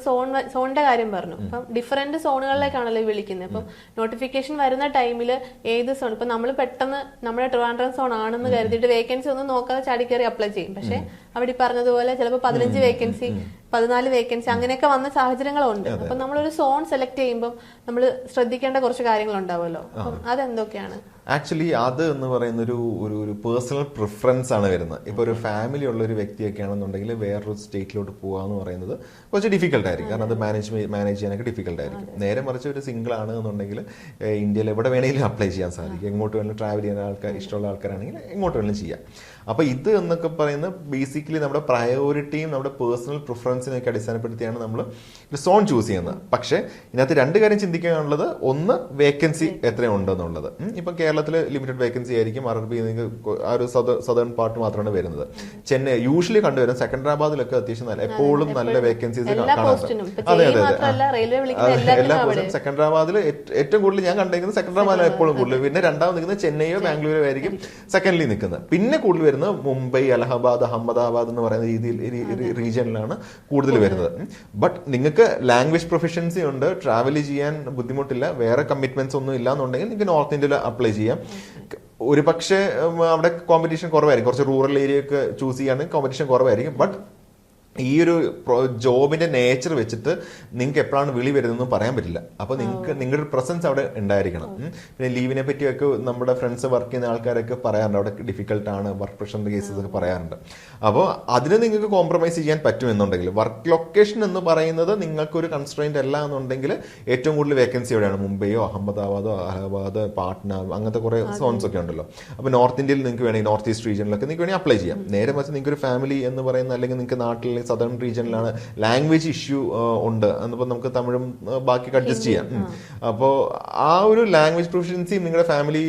സോണിന്റെ കാര്യം പറഞ്ഞു. ഇപ്പം ഡിഫറെന്റ് സോണുകളിലേക്കാണല്ലോ വിളിക്കുന്നത്. ഇപ്പം നോട്ടിഫിക്കേഷൻ വരുന്ന ടൈമിൽ ഏത് സോൺ, ഇപ്പൊ നമ്മൾ പെട്ടെന്ന് നമ്മുടെ ട്രിവാൻഡ്രം സോൺ ആണെന്ന് കരുതിയിട്ട് വേക്കൻസി ഒന്നും നോക്കാതെ ചാടിക്കയറി അപ്ലൈ ചെയ്യും. പക്ഷെ അവിടെ പറഞ്ഞതുപോലെ ചിലപ്പോൾ 15 വേക്കൻസി 14 വേക്കൻസി അങ്ങനെയൊക്കെ വന്ന സാഹചര്യങ്ങളുണ്ട്. അപ്പൊ നമ്മളൊരു സോൺ സെലക്ട് ചെയ്യുമ്പോൾ നമ്മൾ ശ്രദ്ധിക്കേണ്ട കുറച്ച് കാര്യങ്ങൾ ഉണ്ടാവുമല്ലോ. അപ്പം അതെന്തൊക്കെയാണ്? ആക്ച്വലി അത് എന്ന് പറയുന്ന ഒരു പേഴ്സണൽ പ്രിഫറൻസ് ആണ് വരുന്നത്. ഇപ്പൊ ഒരു ഫാമിലി ഉള്ള ഒരു വ്യക്തിയൊക്കെ ആണെന്നുണ്ടെങ്കിൽ വേറൊരു സ്റ്റേറ്റിലോട്ട് പോകാന്ന് പറയുന്നത് കുറച്ച് ഡിഫിക്കൽട്ട് ആയിരിക്കും. കാരണം അത് മാനേജ് ചെയ്യാനൊക്കെ ഡിഫിക്കൽട്ട് ആയിരിക്കും. നേരെ മറിച്ച് ഒരു സിംഗിൾ ആണ് എന്നുണ്ടെങ്കിൽ ഇന്ത്യയിൽ എവിടെ വേണമെങ്കിലും അപ്ലൈ ചെയ്യാൻ സാധിക്കും. എങ്ങോട്ട് വേണമെങ്കിലും ട്രാവൽ ചെയ്യുന്ന ഇഷ്ടമുള്ള ആൾക്കാരാണെങ്കിൽ എങ്ങോട്ട് വേണമെങ്കിലും ചെയ്യാം. അപ്പൊ ഇത് എന്നൊക്കെ പറയുന്ന ബേസിക് ബേസിക്കലി നമ്മുടെ പ്രയോറിറ്റിയും നമ്മുടെ പേഴ്സണൽ പ്രിഫറൻസിനെ ഒക്കെ അടിസ്ഥാനപ്പെടുത്തിയാണ് നമ്മൾ ഒരു സോൺ ചൂസ് ചെയ്യുന്നത്. പക്ഷേ ഇതിനകത്ത് രണ്ട് കാര്യം ചിന്തിക്കാനുള്ളത്, ഒന്ന് വേക്കൻസി എത്രയുണ്ടെന്നുള്ളത്. ഇപ്പം കേരളത്തിൽ ലിമിറ്റഡ് വേക്കൻസി ആയിരിക്കും, RRB ആ ഒരു സദേൺ പാർട്ട് മാത്രമാണ് വരുന്നത്. ചെന്നൈ യൂഷ്വലി കണ്ടുവരുന്നത് സെക്കൻഡറാബാദിലൊക്കെ അത്യാവശ്യം എപ്പോഴും നല്ല വേക്കൻസീസ് കാണാം. അതെ അതെ എല്ലാ പോസ്റ്റും സെക്കൻഡറാബാദിൽ ഏറ്റവും കൂടുതൽ ഞാൻ കണ്ടിരിക്കുന്നത് സെക്കൻഡറാബാദിലാണ് എപ്പോഴും കൂടുതൽ. പിന്നെ രണ്ടാമത് നിൽക്കുന്നത് ചെന്നൈയോ ബാംഗ്ലൂരോ ആയിരിക്കും സെക്കൻഡ്ലി നിൽക്കുന്നത്. പിന്നെ കൂടുതൽ വരുന്നത് മുംബൈ, അലഹബാദ്, അഹമ്മദാബാദ് എന്ന് പറയുന്ന രീതിയിൽ റീജിയനിലാണ് കൂടുതൽ വരുന്നത്. ബട്ട് നിങ്ങൾക്ക് ലാംഗ്വേജ് പ്രൊഫഷൻസി ഉണ്ട്, ട്രാവൽ ചെയ്യാൻ ബുദ്ധിമുട്ടില്ല, വേറെ കമ്മിറ്റ്മെന്റ്സ് ഒന്നും ഇല്ല എന്നുണ്ടെങ്കിൽ നിങ്ങൾക്ക് നോർത്ത് ഇന്ത്യയിൽ അപ്ലൈ ചെയ്യാം. ഒരു പക്ഷേ അവിടെ കോമ്പറ്റീഷൻ കുറവായിരിക്കും, കുറച്ച് റൂറൽ ഏരിയ ഒക്കെ ചൂസ് ചെയ്യുകയാണെങ്കിൽ കോമ്പറ്റീഷൻ കുറവായിരിക്കും. ബട്ട് ഈ ഒരു ജോബിന്റെ നേച്ചർ വെച്ചിട്ട് നിങ്ങൾക്ക് എപ്പോഴാണ് വിളി വരുന്നതെന്ന് പറയാൻ പറ്റില്ല. അപ്പൊ നിങ്ങൾക്ക് നിങ്ങളുടെ പ്രസൻസ് അവിടെ ഉണ്ടായിരിക്കണം. പിന്നെ ലീവിനെ പറ്റിയൊക്കെ നമ്മുടെ ഫ്രണ്ട്സ് വർക്ക് ചെയ്യുന്ന ആൾക്കാരൊക്കെ പറയാറുണ്ട്, അവിടെ ഡിഫിക്കൽട്ട് ആണ്, വർക്ക് പ്രഷറിന്റെ കേസസ് ഒക്കെ പറയാറുണ്ട്. അപ്പോൾ അതിന് നിങ്ങൾക്ക് കോംപ്രമൈസ് ചെയ്യാൻ പറ്റുമെന്നുണ്ടെങ്കിൽ, വർക്ക് ലൊക്കേഷൻ എന്ന് പറയുന്നത് നിങ്ങൾക്കൊരു കൺസ്ട്രെയിന്റ് അല്ല എന്നുണ്ടെങ്കിൽ ഏറ്റവും കൂടുതൽ വേക്കൻസി എവിടെയാണ്? മുംബൈയോ അഹമ്മദാബാദോ അലഹബാദ്, പാട്ന, അങ്ങനത്തെ കുറെ സോൺസ് ഒക്കെ ഉണ്ടല്ലോ. അപ്പൊ നോർത്ത് ഇന്ത്യയിൽ നിങ്ങൾക്ക് വേണമെങ്കിൽ നോർത്ത് ഈസ്റ്റ് റീജിയനിലൊക്കെ നിങ്ങൾക്ക് വേണമെങ്കിൽ അപ്ലൈ ചെയ്യാം. നേരെ മറിച്ച് നിങ്ങൾക്ക് ഒരു ഫാമിലി എന്ന് പറയുന്ന, അല്ലെങ്കിൽ നിങ്ങൾക്ക് നാട്ടിൽ സദേൺ റീജിയനിലാണ് ലാംഗ്വേജ് ഇഷ്യൂ ഉണ്ട് എന്നപ്പോൾ നമുക്ക് തമിഴും ബാക്കിയൊക്കെ അഡ്ജസ്റ്റ് ചെയ്യാം. അപ്പോൾ ആ ഒരു ലാംഗ്വേജ് പ്രൊഫഷൻസിയും നിങ്ങളുടെ ഫാമിലി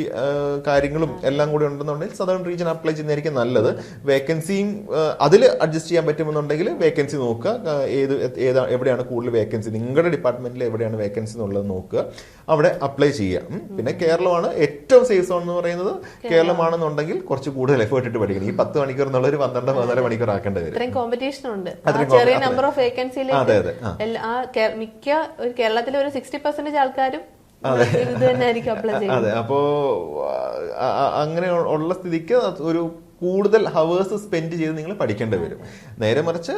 കാര്യങ്ങളും എല്ലാം കൂടി ഉണ്ടെന്നുണ്ടെങ്കിൽ സദേൺ റീജിയൻ അപ്ലൈ ചെയ്യുന്നതായിരിക്കും നല്ലത്. വേക്കൻസിയും അതിൽ അഡ്ജസ്റ്റ് ചെയ്യാൻ പറ്റുമെന്നുണ്ടെങ്കിൽ വേക്കൻസി നോക്കുക, എവിടെയാണ് കൂടുതൽ വേക്കൻസി, നിങ്ങളുടെ ഡിപ്പാർട്ട്മെന്റിൽ എവിടെയാണ് വേക്കൻസി എന്നുള്ളത് നോക്കുക, അവിടെ അപ്ലൈ ചെയ്യുക. പിന്നെ കേരളമാണ് ഏറ്റവും സേഫ് സോൺ എന്ന് പറയുന്നത്. കേരളമാണെന്നുണ്ടെങ്കിൽ കുറച്ച് കൂടുതൽ എഫേർട്ട് ഇട്ട് പഠിക്കണം. ഈ 10 മണിക്കൂർ എന്നുള്ള ഒരു 12-13 മണിക്കൂർ ആക്കേണ്ടി വരും. കോമ്പറ്റീഷൻ ഉണ്ട്, ചെറിയ നമ്പർ ഓഫ് വേക്കൻസിയിൽ മിക്ക കേരളത്തിലെ ഒരു 60% ആൾക്കാരും ഇത് തന്നെ ആയിരിക്കും അപ്ലൈ ചെയ്യുന്നത്. അതെ, അപ്പോ അങ്ങനെ ഉള്ള സ്ഥിതിക്ക് ഒരു കൂടുതൽ ഹവേഴ്സ് സ്പെൻഡ് ചെയ്ത് നിങ്ങൾ പഠിക്കേണ്ടി വരും. നേരെ മറിച്ച്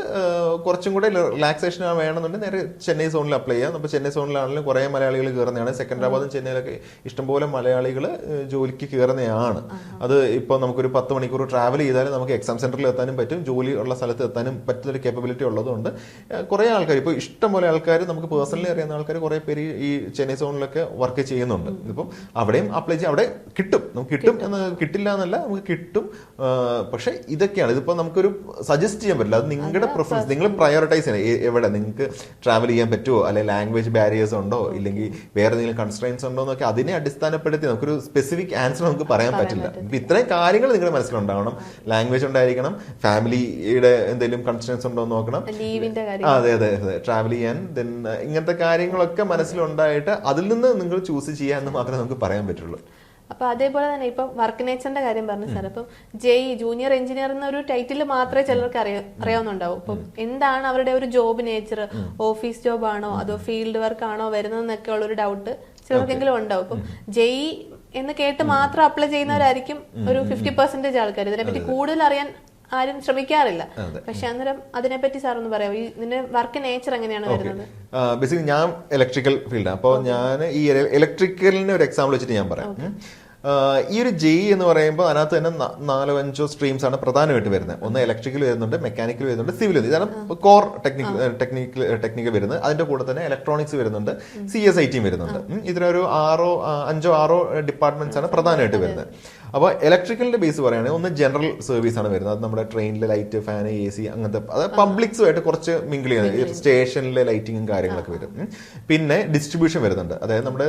കുറച്ചും കൂടെ റിലാക്സേഷൻ വേണമെന്നുണ്ടെങ്കിൽ നേരെ ചെന്നൈ സോണിൽ അപ്ലൈ ചെയ്യാം. അപ്പോൾ ചെന്നൈ സോണിലാണെങ്കിലും കുറേ മലയാളികൾ കയറുന്നതാണ്. സെക്കൻഡറാബാദും ചെന്നൈയിലൊക്കെ ഇഷ്ടംപോലെ മലയാളികൾ ജോലിക്ക് കയറുന്നതാണ്. അത് ഇപ്പോൾ നമുക്കൊരു 10 മണിക്കൂർ ട്രാവൽ ചെയ്താലും നമുക്ക് എക്സാം സെന്ററിൽ എത്താനും പറ്റും, ജോലി ഉള്ള സ്ഥലത്ത് എത്താനും പറ്റുന്നൊരു കേപ്പബിലിറ്റി ഉള്ളതുകൊണ്ട് കുറേ ആൾക്കാർ, ഇപ്പോൾ ഇഷ്ടംപോലെ ആൾക്കാർ, നമുക്ക് പേഴ്സണലി അറിയുന്ന ആൾക്കാർ കുറേ പേര് ഈ ചെന്നൈ സോണിലൊക്കെ വർക്ക് ചെയ്യുന്നുണ്ട്. ഇപ്പം അവിടെയും അപ്ലൈ ചെയ്യാം, അവിടെ കിട്ടും, നമുക്ക് കിട്ടും എന്ന് കിട്ടില്ല എന്നല്ല, നമുക്ക് കിട്ടും. പക്ഷെ ഇതൊക്കെയാണ്, ഇതിപ്പോ നമുക്കൊരു സജസ്റ്റ് ചെയ്യാൻ പറ്റില്ല. അത് നിങ്ങളുടെ പ്രിഫറൻസ്, നിങ്ങൾ പ്രയോറിറ്റൈസ് ചെയ്യണം. എവിടെ നിങ്ങൾക്ക് ട്രാവൽ ചെയ്യാൻ പറ്റുമോ, അല്ലെങ്കിൽ ലാംഗ്വേജ് ബാരിയേഴ്സ് ഉണ്ടോ, ഇല്ലെങ്കിൽ വേറെ എന്തെങ്കിലും കൺസ്ട്രെയിൻസ് ഉണ്ടോ എന്നൊക്കെ അതിനെ അടിസ്ഥാനപ്പെടുത്തി നമുക്കൊരു സ്പെസിഫിക് ആൻസർ നമുക്ക് പറയാൻ പറ്റില്ല. ഇപ്പൊ ഇത്രയും കാര്യങ്ങൾ നിങ്ങളുടെ മനസ്സിലുണ്ടാവണം. ലാംഗ്വേജ് ഉണ്ടായിരിക്കണം, ഫാമിലിയുടെ എന്തെങ്കിലും കൺസ്ട്രെയിൻസ് ഉണ്ടോ എന്ന് നോക്കണം, അതെ അതെ അതെ, ട്രാവൽ ചെയ്യാൻ, ദെൻ ഇങ്ങനത്തെ കാര്യങ്ങളൊക്കെ മനസ്സിലുണ്ടായിട്ട് അതിൽ നിന്ന് നിങ്ങൾ ചൂസ് ചെയ്യുക എന്ന് മാത്രമേ നമുക്ക് പറയാൻ പറ്റുള്ളൂ. അപ്പൊ അതേപോലെ തന്നെ ഇപ്പൊ വർക്ക് നേച്ചറിന്റെ കാര്യം പറഞ്ഞു സാർ. അപ്പം ജൂനിയർ എഞ്ചിനീയർ എന്നൊരു ടൈറ്റിൽ മാത്രമേ ചിലർക്ക് അറിയാവുന്നുണ്ടാവും. അപ്പം എന്താണ് അവരുടെ ഒരു ജോബ് നേച്ചർ, ഓഫീസ് ജോബ് ആണോ അതോ ഫീൽഡ് വർക്ക് ആണോ വരുന്നതെന്നൊക്കെ ഉള്ളൊരു ഡൗട്ട് ചിലർക്കെങ്കിലും ഉണ്ടാവും. അപ്പം എന്ന് കേട്ട് മാത്രം അപ്ലൈ ചെയ്യുന്നവരായിരിക്കും ഒരു 50% ആൾക്കാർ. ഇതിനെപ്പറ്റി കൂടുതൽ അറിയാൻ ആരും ശ്രമിക്കാറില്ല. പക്ഷെ അന്നേരം അതിനെപ്പറ്റി സാർ ഒന്ന് പറയാം, ഇതിന്റെ വർക്ക് നേച്ചർ എങ്ങനെയാണ് വരുന്നത്? ബേസിക്കലി ഞാൻ ഇലക്ട്രിക്കൽ ഫീൽഡാണ്. അപ്പോൾ ഞാൻ ഈ ഇലക്ട്രിക്കലിന് ഒരു എക്സാമ്പിൾ വെച്ചിട്ട് ഞാൻ പറയാം. ഈ ഒരു JEE എന്ന് പറയുമ്പോൾ അതിനകത്ത് തന്നെ 4-5 സ്ട്രീംസ് ആണ് പ്രധാനമായിട്ട് വരുന്നത്. ഒന്ന് ഇലക്ട്രിക്കൽ വരുന്നുണ്ട്, മെക്കാനിക്കൽ വരുന്നുണ്ട്, സിവിൽ വരുന്നുണ്ട്. ഇതാണ് കോർ ടെക്നിക്കൽ വരുന്നത്. അതിന്റെ കൂടെ തന്നെ ഇലക്ട്രോണിക്സ് വരുന്നുണ്ട്, CSIT വരുന്നുണ്ട്. ഇതിലൊരു 5-6 ഡിപ്പാർട്ട്മെന്റ്സ് ആണ് പ്രധാനമായിട്ട് വരുന്നത്. അപ്പോൾ ഇലക്ട്രിക്കലിന്റെ ബേസ് പറയുകയാണെങ്കിൽ ഒന്ന് ജനറൽ സർവീസ് ആണ് വരുന്നത്. അത് നമ്മുടെ ട്രെയിനിലെ ലൈറ്റ്, ഫാൻ, AC അങ്ങനത്തെ, അതായത് പബ്ലിക്സുമായിട്ട് കുറച്ച് മിങ്കിൾ ചെയ്യുന്നത്, സ്റ്റേഷനിലെ ലൈറ്റിങ്ങും കാര്യങ്ങളൊക്കെ വരും. പിന്നെ ഡിസ്ട്രിബ്യൂഷൻ വരുന്നുണ്ട്, അതായത് നമ്മുടെ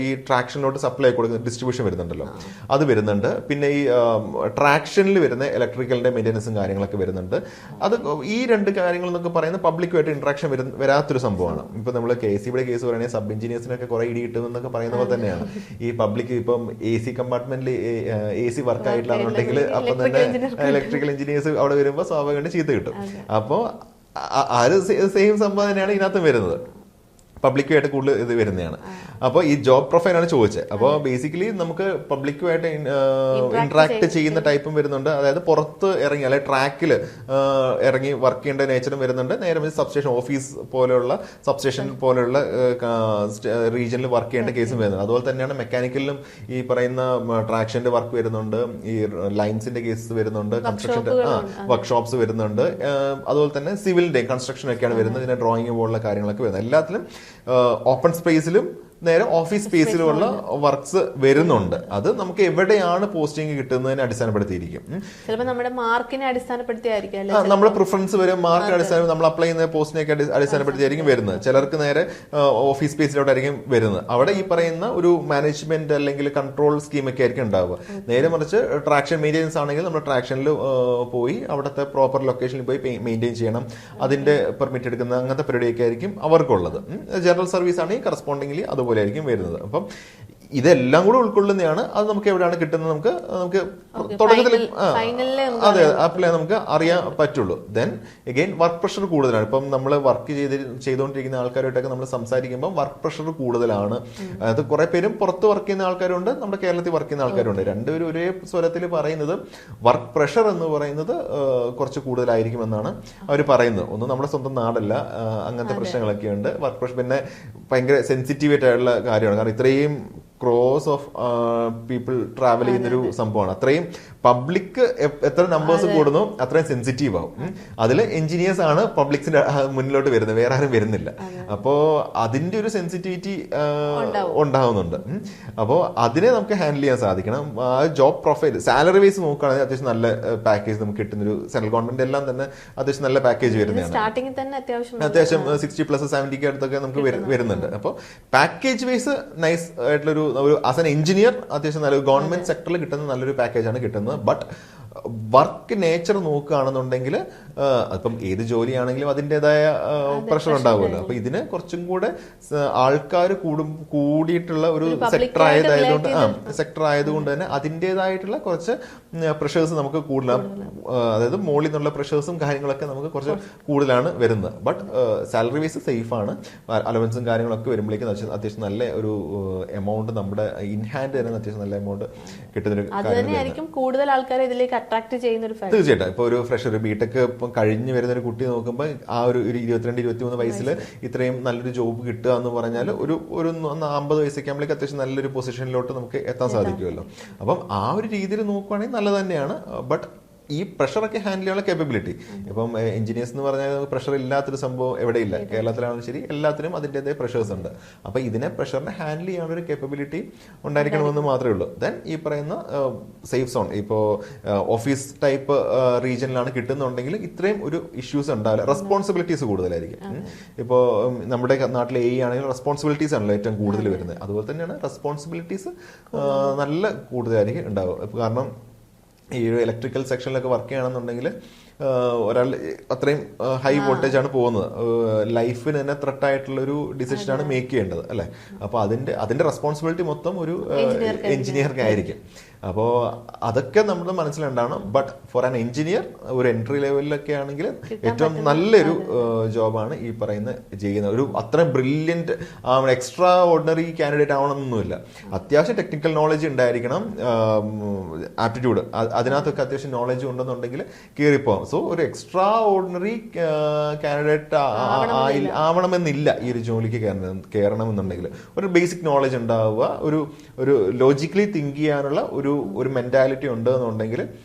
ഈ ട്രാക്ഷനിലോട്ട് സപ്ലൈ കൊടുക്കുന്ന ഡിസ്ട്രിബ്യൂഷൻ വരുന്നുണ്ടല്ലോ, അത് വരുന്നുണ്ട്. പിന്നെ ഈ ട്രാക്ഷനിൽ വരുന്ന ഇലക്ട്രിക്കലിന്റെ മെയിൻ്റെനൻസും കാര്യങ്ങളൊക്കെ വരുന്നുണ്ട്. അത് ഈ 2 കാര്യങ്ങൾ എന്നൊക്കെ പറയുന്നത് പബ്ലിക്കുമായിട്ട് ഇന്ററാക്ഷൻ വരാത്തൊരു സംഭവമാണ്. ഇപ്പൊ നമ്മൾ KCBയുടെ കേസ് പറയുകയാണെങ്കിൽ സബ് എഞ്ചിനീയേഴ്സിനൊക്കെ കുറെ ഇടി കിട്ടുമെന്നൊക്കെ പറയുന്ന പോലെ തന്നെയാണ് ഈ പബ്ലിക്. ഇപ്പം AC കമ്പാർട്ട്മെന്റിൽ AC വർക്ക് ആയിട്ടില്ലാന്നുണ്ടെങ്കിൽ അപ്പം തന്നെ ഇലക്ട്രിക്കൽ എഞ്ചിനീയേഴ്സ് അവിടെ വരുമ്പോൾ സ്വാഭാവികമായിട്ട് ചീത്ത കിട്ടും. അപ്പോൾ അത് സെയിം സംഭവം തന്നെയാണ് ഇതിനകത്തും വരുന്നത്, പബ്ലിക്കുമായിട്ട് കൂടുതൽ ഇത് വരുന്നതാണ്. അപ്പോൾ ഈ ജോബ് പ്രൊഫൈലാണ് ചോദിച്ചത്. അപ്പോൾ ബേസിക്കലി നമുക്ക് പബ്ലിക്കുമായിട്ട് ഇന്ററാക്ട് ചെയ്യുന്ന ടൈപ്പും വരുന്നുണ്ട്, അതായത് പുറത്ത് ഇറങ്ങി അല്ലെങ്കിൽ ട്രാക്കിൽ ഇറങ്ങി വർക്ക് ചെയ്യേണ്ട നേച്ചറും വരുന്നുണ്ട്. നേരെ സബ്സ്റ്റേഷൻ ഓഫീസ് പോലെയുള്ള സബ്സ്റ്റേഷൻ പോലെയുള്ള റീജിയനിൽ വർക്ക് ചെയ്യേണ്ട കേസും വരുന്നുണ്ട്. അതുപോലെ തന്നെയാണ് മെക്കാനിക്കലിലും ഈ പറയുന്ന ട്രാക്ഷന്റെ വർക്ക് വരുന്നുണ്ട്, ഈ ലൈൻസിന്റെ കേസ് വരുന്നുണ്ട്, കൺസ്ട്രക്ഷന്റെ വർക്ക്ഷോപ്സ് വരുന്നുണ്ട്. അതുപോലെ തന്നെ സിവിലിന്റെ കൺസ്ട്രക്ഷൻ ഒക്കെയാണ് വരുന്നത്. ഇതിന്റെ ഡ്രോയിങ് പോലുള്ള കാര്യങ്ങളൊക്കെ വരുന്നത്. എല്ലാത്തിലും ഓപ്പൺ സ്പേസിലും നേരെ ഓഫീസ് സ്പേസിലുള്ള വർക്ക്സ് വരുന്നുണ്ട്. അത് നമുക്ക് എവിടെയാണ് പോസ്റ്റിംഗ് കിട്ടുന്നതിനെ അടിസ്ഥാനപ്പെടുത്തിയിരിക്കും. ചിലപ്പോൾ നമ്മുടെ മാർക്കിനെ അടിസ്ഥാനപ്പെടുത്തിയായിരിക്കും, നമ്മുടെ പ്രിഫറൻസ് വരും, മാർക്ക് അടിസ്ഥാനം നമ്മൾ അപ്ലൈ ചെയ്യുന്ന പോസ്റ്റിനെയൊക്കെ അടിസ്ഥാനപ്പെടുത്തിയായിരിക്കും വരുന്നത്. ചിലർക്ക് നേരെ ഓഫീസ് സ്പേസിലോട്ടായിരിക്കും വരുന്നത്. അവിടെ ഈ പറയുന്ന ഒരു മാനേജ്മെന്റ് അല്ലെങ്കിൽ കൺട്രോൾ സ്കീമൊക്കെ ആയിരിക്കും ഉണ്ടാവുക. നേരെ മറിച്ച് ട്രാക്ഷൻ മെയിൻ്റെനൻസ് ആണെങ്കിൽ നമ്മൾ ട്രാക്ഷനിൽ പോയി അവിടുത്തെ പ്രോപ്പർ ലൊക്കേഷനിൽ പോയി മെയിൻറ്റെയിൻ ചെയ്യണം, അതിന്റെ പെർമിറ്റ് എടുക്കുന്ന അങ്ങനത്തെ പരിപാടിയൊക്കെ ആയിരിക്കും അവർക്കുള്ളത്. ജനറൽ സർവീസ് ആണെങ്കിൽ കറസ്പോണ്ടിംഗ്ലി അതുപോലെ ആയിരിക്കും വരുന്നത്. അപ്പം ഇതെല്ലാം കൂടെ ഉൾക്കൊള്ളുന്നതാണ്. അത് നമുക്ക് എവിടെയാണ് കിട്ടുന്നത് നമുക്ക് തുടക്കത്തിൽ അതെ അപ്ലൈ നമുക്ക് അറിയാൻ പറ്റുള്ളൂ. ദെൻ അഗെയിൻ വർക്ക് പ്രഷർ കൂടുതലാണ്. ഇപ്പം നമ്മൾ വർക്ക് ചെയ്തുകൊണ്ടിരിക്കുന്ന ആൾക്കാരുമായിട്ടൊക്കെ നമ്മൾ സംസാരിക്കുമ്പോൾ വർക്ക് പ്രഷർ കൂടുതലാണ്. അത് കുറെ പേരും പുറത്ത് വർക്ക് ചെയ്യുന്ന ആൾക്കാരുണ്ട്, നമ്മുടെ കേരളത്തിൽ വർക്ക് ചെയ്യുന്ന ആൾക്കാരുണ്ട്. രണ്ടുപേരും ഒരേ സ്വരത്തിൽ പറയുന്നത് വർക്ക് പ്രഷർ എന്ന് പറയുന്നത് കുറച്ച് കൂടുതലായിരിക്കുമെന്നാണ് അവർ പറയുന്നത്. ഒന്നും നമ്മുടെ സ്വന്തം നാടല്ല, അങ്ങനത്തെ പ്രശ്നങ്ങളൊക്കെ ഉണ്ട്. വർക്ക് പ്രഷർ പിന്നെ ഭയങ്കര സെൻസിറ്റീവ് ആയിട്ടുള്ള കാര്യമാണ്. കാരണം ഇത്രയും ക്രോസ് ഓഫ് പീപ്പിൾ ട്രാവൽ ചെയ്യുന്നൊരു സംഭവമാണ്. അത്രയും പബ്ലിക് എത്ര നമ്പേഴ്സ് കൂടുന്നു അത്രയും സെൻസിറ്റീവ് ആവും. അതിൽ എഞ്ചിനീയേഴ്സ് ആണ് പബ്ലിക്സിന്റെ മുന്നിലോട്ട് വരുന്നത്, വേറെ ആരും വരുന്നില്ല. അപ്പോ അതിന്റെ ഒരു സെൻസിറ്റിവിറ്റി ഉണ്ടാവുന്നുണ്ട്. അപ്പോൾ അതിനെ നമുക്ക് ഹാൻഡിൽ ചെയ്യാൻ സാധിക്കണം. ആ ജോബ് പ്രൊഫൈൽ സാലറി വൈസ് നോക്കുകയാണെങ്കിൽ അത്യാവശ്യം നല്ല പാക്കേജ് നമുക്ക് കിട്ടുന്നൊരു സെൻട്രൽ ഗവൺമെന്റ് എല്ലാം തന്നെ അത്യാവശ്യം നല്ല പാക്കേജ് വരുന്നതാണ്. അത്യാവശ്യം 60+ 70 അടുത്തൊക്കെ നമുക്ക് വരുന്നുണ്ട്. അപ്പോൾ പാക്കേജ് വൈസ് നൈസ് ആയിട്ടുള്ളൊരു ആസ് എൻ എഞ്ചിനീയർ അത്യാവശ്യം നല്ല ഗവൺമെന്റ് സെക്ടറിൽ കിട്ടുന്ന നല്ലൊരു പാക്കേജാണ് കിട്ടുന്നത്. ബട്ട് വർക്ക് നേച്ചർ നോക്കുകയാണെന്നുണ്ടെങ്കിൽ അപ്പം ഏത് ജോലിയാണെങ്കിലും അതിൻ്റെതായ പ്രഷർ ഉണ്ടാവുമല്ലോ. അപ്പൊ ഇതിന് കുറച്ചും കൂടെ ആൾക്കാർ കൂടിയിട്ടുള്ള ഒരു സെക്ടർ ആയതുകൊണ്ട് തന്നെ അതിൻ്റെതായിട്ടുള്ള കുറച്ച് പ്രഷേഴ്സ് നമുക്ക് കൂടുതലാണ്. അതായത് മോളിൽ നിന്നുള്ള പ്രഷേഴ്സും കാര്യങ്ങളൊക്കെ നമുക്ക് കുറച്ച് കൂടുതലാണ് വരുന്നത്. ബട്ട് സാലറി വൈസ് സേഫ് ആണ്. അലവൻസും കാര്യങ്ങളൊക്കെ വരുമ്പോഴേക്കും അത്യാവശ്യം നല്ല ഒരു എമൗണ്ട് നമ്മുടെ ഇൻ ഹാൻഡ് തന്നെ അത്യാവശ്യം നല്ല എമൗണ്ട് കിട്ടുന്നൊരു കാര്യം കൂടുതൽ ആൾക്കാരെ ഇതിലേക്ക് അട്രാക്ട് ചെയ്യുന്ന ഒരു ഫാക്ടർ. തീർച്ചയായിട്ടും ഇപ്പൊ ഒരു ഫ്രഷർ ബിടെക് ഇപ്പം കഴിഞ്ഞ് വരുന്ന ഒരു കുട്ടി നോക്കുമ്പോൾ ആ ഒരു 22-23 വയസ്സിൽ ഇത്രയും നല്ലൊരു ജോബ് കിട്ടുക എന്ന് പറഞ്ഞാൽ ഒരു 50 വയസ്സൊക്കെ ആകുമ്പോഴേക്ക് അത്യാവശ്യം നല്ലൊരു പൊസിഷനിലോട്ട് നമുക്ക് എത്താൻ സാധിക്കുമല്ലോ. അപ്പം ആ ഒരു രീതിയിൽ നോക്കുവാണെങ്കിൽ നല്ലത് തന്നെയാണ്. ബട്ട് ഈ പ്രഷറൊക്കെ ഹാൻഡിൽ ചെയ്യാനുള്ള കേപ്പബിലിറ്റി ഇപ്പം എഞ്ചിനീയേഴ്സ് എന്ന് പറഞ്ഞാൽ പ്രഷർ ഇല്ലാത്തൊരു സംഭവം എവിടെയില്ല. കേരളത്തിലാണെങ്കിലും ശരി എല്ലാത്തിനും അതിൻ്റെതായ പ്രഷേഴ്സ് ഉണ്ട്. അപ്പൊ ഇതിനെ പ്രഷറിനെ ഹാൻഡിൽ ചെയ്യാനുള്ള ഒരു കേപ്പബിലിറ്റി ഉണ്ടായിരിക്കണമെന്ന് മാത്രമേ ഉള്ളൂ. ദെൻ ഈ പറയുന്ന സേഫ് സോൺ ഇപ്പോൾ ഓഫീസ് ടൈപ്പ് റീജിയനിലാണ് കിട്ടുന്നുണ്ടെങ്കിൽ ഇത്രയും ഒരു ഇഷ്യൂസ് ഉണ്ടാവില്ല. റെസ്പോൺസിബിലിറ്റീസ് കൂടുതലായിരിക്കും. ഇപ്പോൾ നമ്മുടെ നാട്ടിലെ ആണെങ്കിൽ റെസ്പോൺസിബിലിറ്റീസ് ആണല്ലോ ഏറ്റവും കൂടുതൽ വരുന്നത്. അതുപോലെ തന്നെയാണ് റെസ്പോൺസിബിലിറ്റീസ് നല്ല കൂടുതലായിരിക്കും ഉണ്ടാവുക. കാരണം ഈ ഒരു ഇലക്ട്രിക്കൽ സെക്ഷനിലൊക്കെ വർക്ക് ചെയ്യണമെന്നുണ്ടെങ്കിൽ ഒരാൾ അത്രയും ഹൈ വോൾട്ടേജ് ആണ് പോകുന്നത്. ലൈഫിന് തന്നെ ത്രെട്ട് ആയിട്ടുള്ള ഒരു ഡിസിഷനാണ് മേക്ക് ചെയ്യേണ്ടത് അല്ലെ. അപ്പൊ അതിന്റെ റെസ്പോൺസിബിലിറ്റി മൊത്തം ഒരു എഞ്ചിനീയർക്ക് ആയിരിക്കും. അപ്പോൾ അതൊക്കെ നമ്മൾ മനസ്സിലുണ്ടാവണം. ബട്ട് ഫോർ ആൻ എഞ്ചിനീയർ ഒരു എൻട്രി ലെവലിലൊക്കെ ആണെങ്കിൽ ഏറ്റവും നല്ലൊരു ജോബാണ് ഈ പറയുന്ന ചെയ്യുന്നത്. ഒരു അത്രയും ബ്രില്യൻറ്റ് എക്സ്ട്രാ ഓർഡിനറി കാൻഡിഡേറ്റ് ആവണമെന്നൊന്നുമില്ല. അത്യാവശ്യം ടെക്നിക്കൽ നോളജ് ഉണ്ടായിരിക്കണം, ആപ്റ്റിറ്റ്യൂഡ് അതിനകത്തൊക്കെ അത്യാവശ്യം നോളജ് ഉണ്ടെന്നുണ്ടെങ്കിൽ കയറിപ്പോവാം. സോ ഒരു എക്സ്ട്രാ ഓർഡിനറി കാൻഡിഡേറ്റ് ആവണമെന്നില്ല ഈ ഒരു ജോലിക്ക് കയറണമെന്നുണ്ടെങ്കിൽ. ഒരു ബേസിക് നോളജ് ഉണ്ടാവുക, ഒരു ലോജിക്കലി തിങ്ക് ചെയ്യാനുള്ള ഒരു മെന്റാലിറ്റി ഉണ്ട് എന്നുണ്ടെങ്കിൽ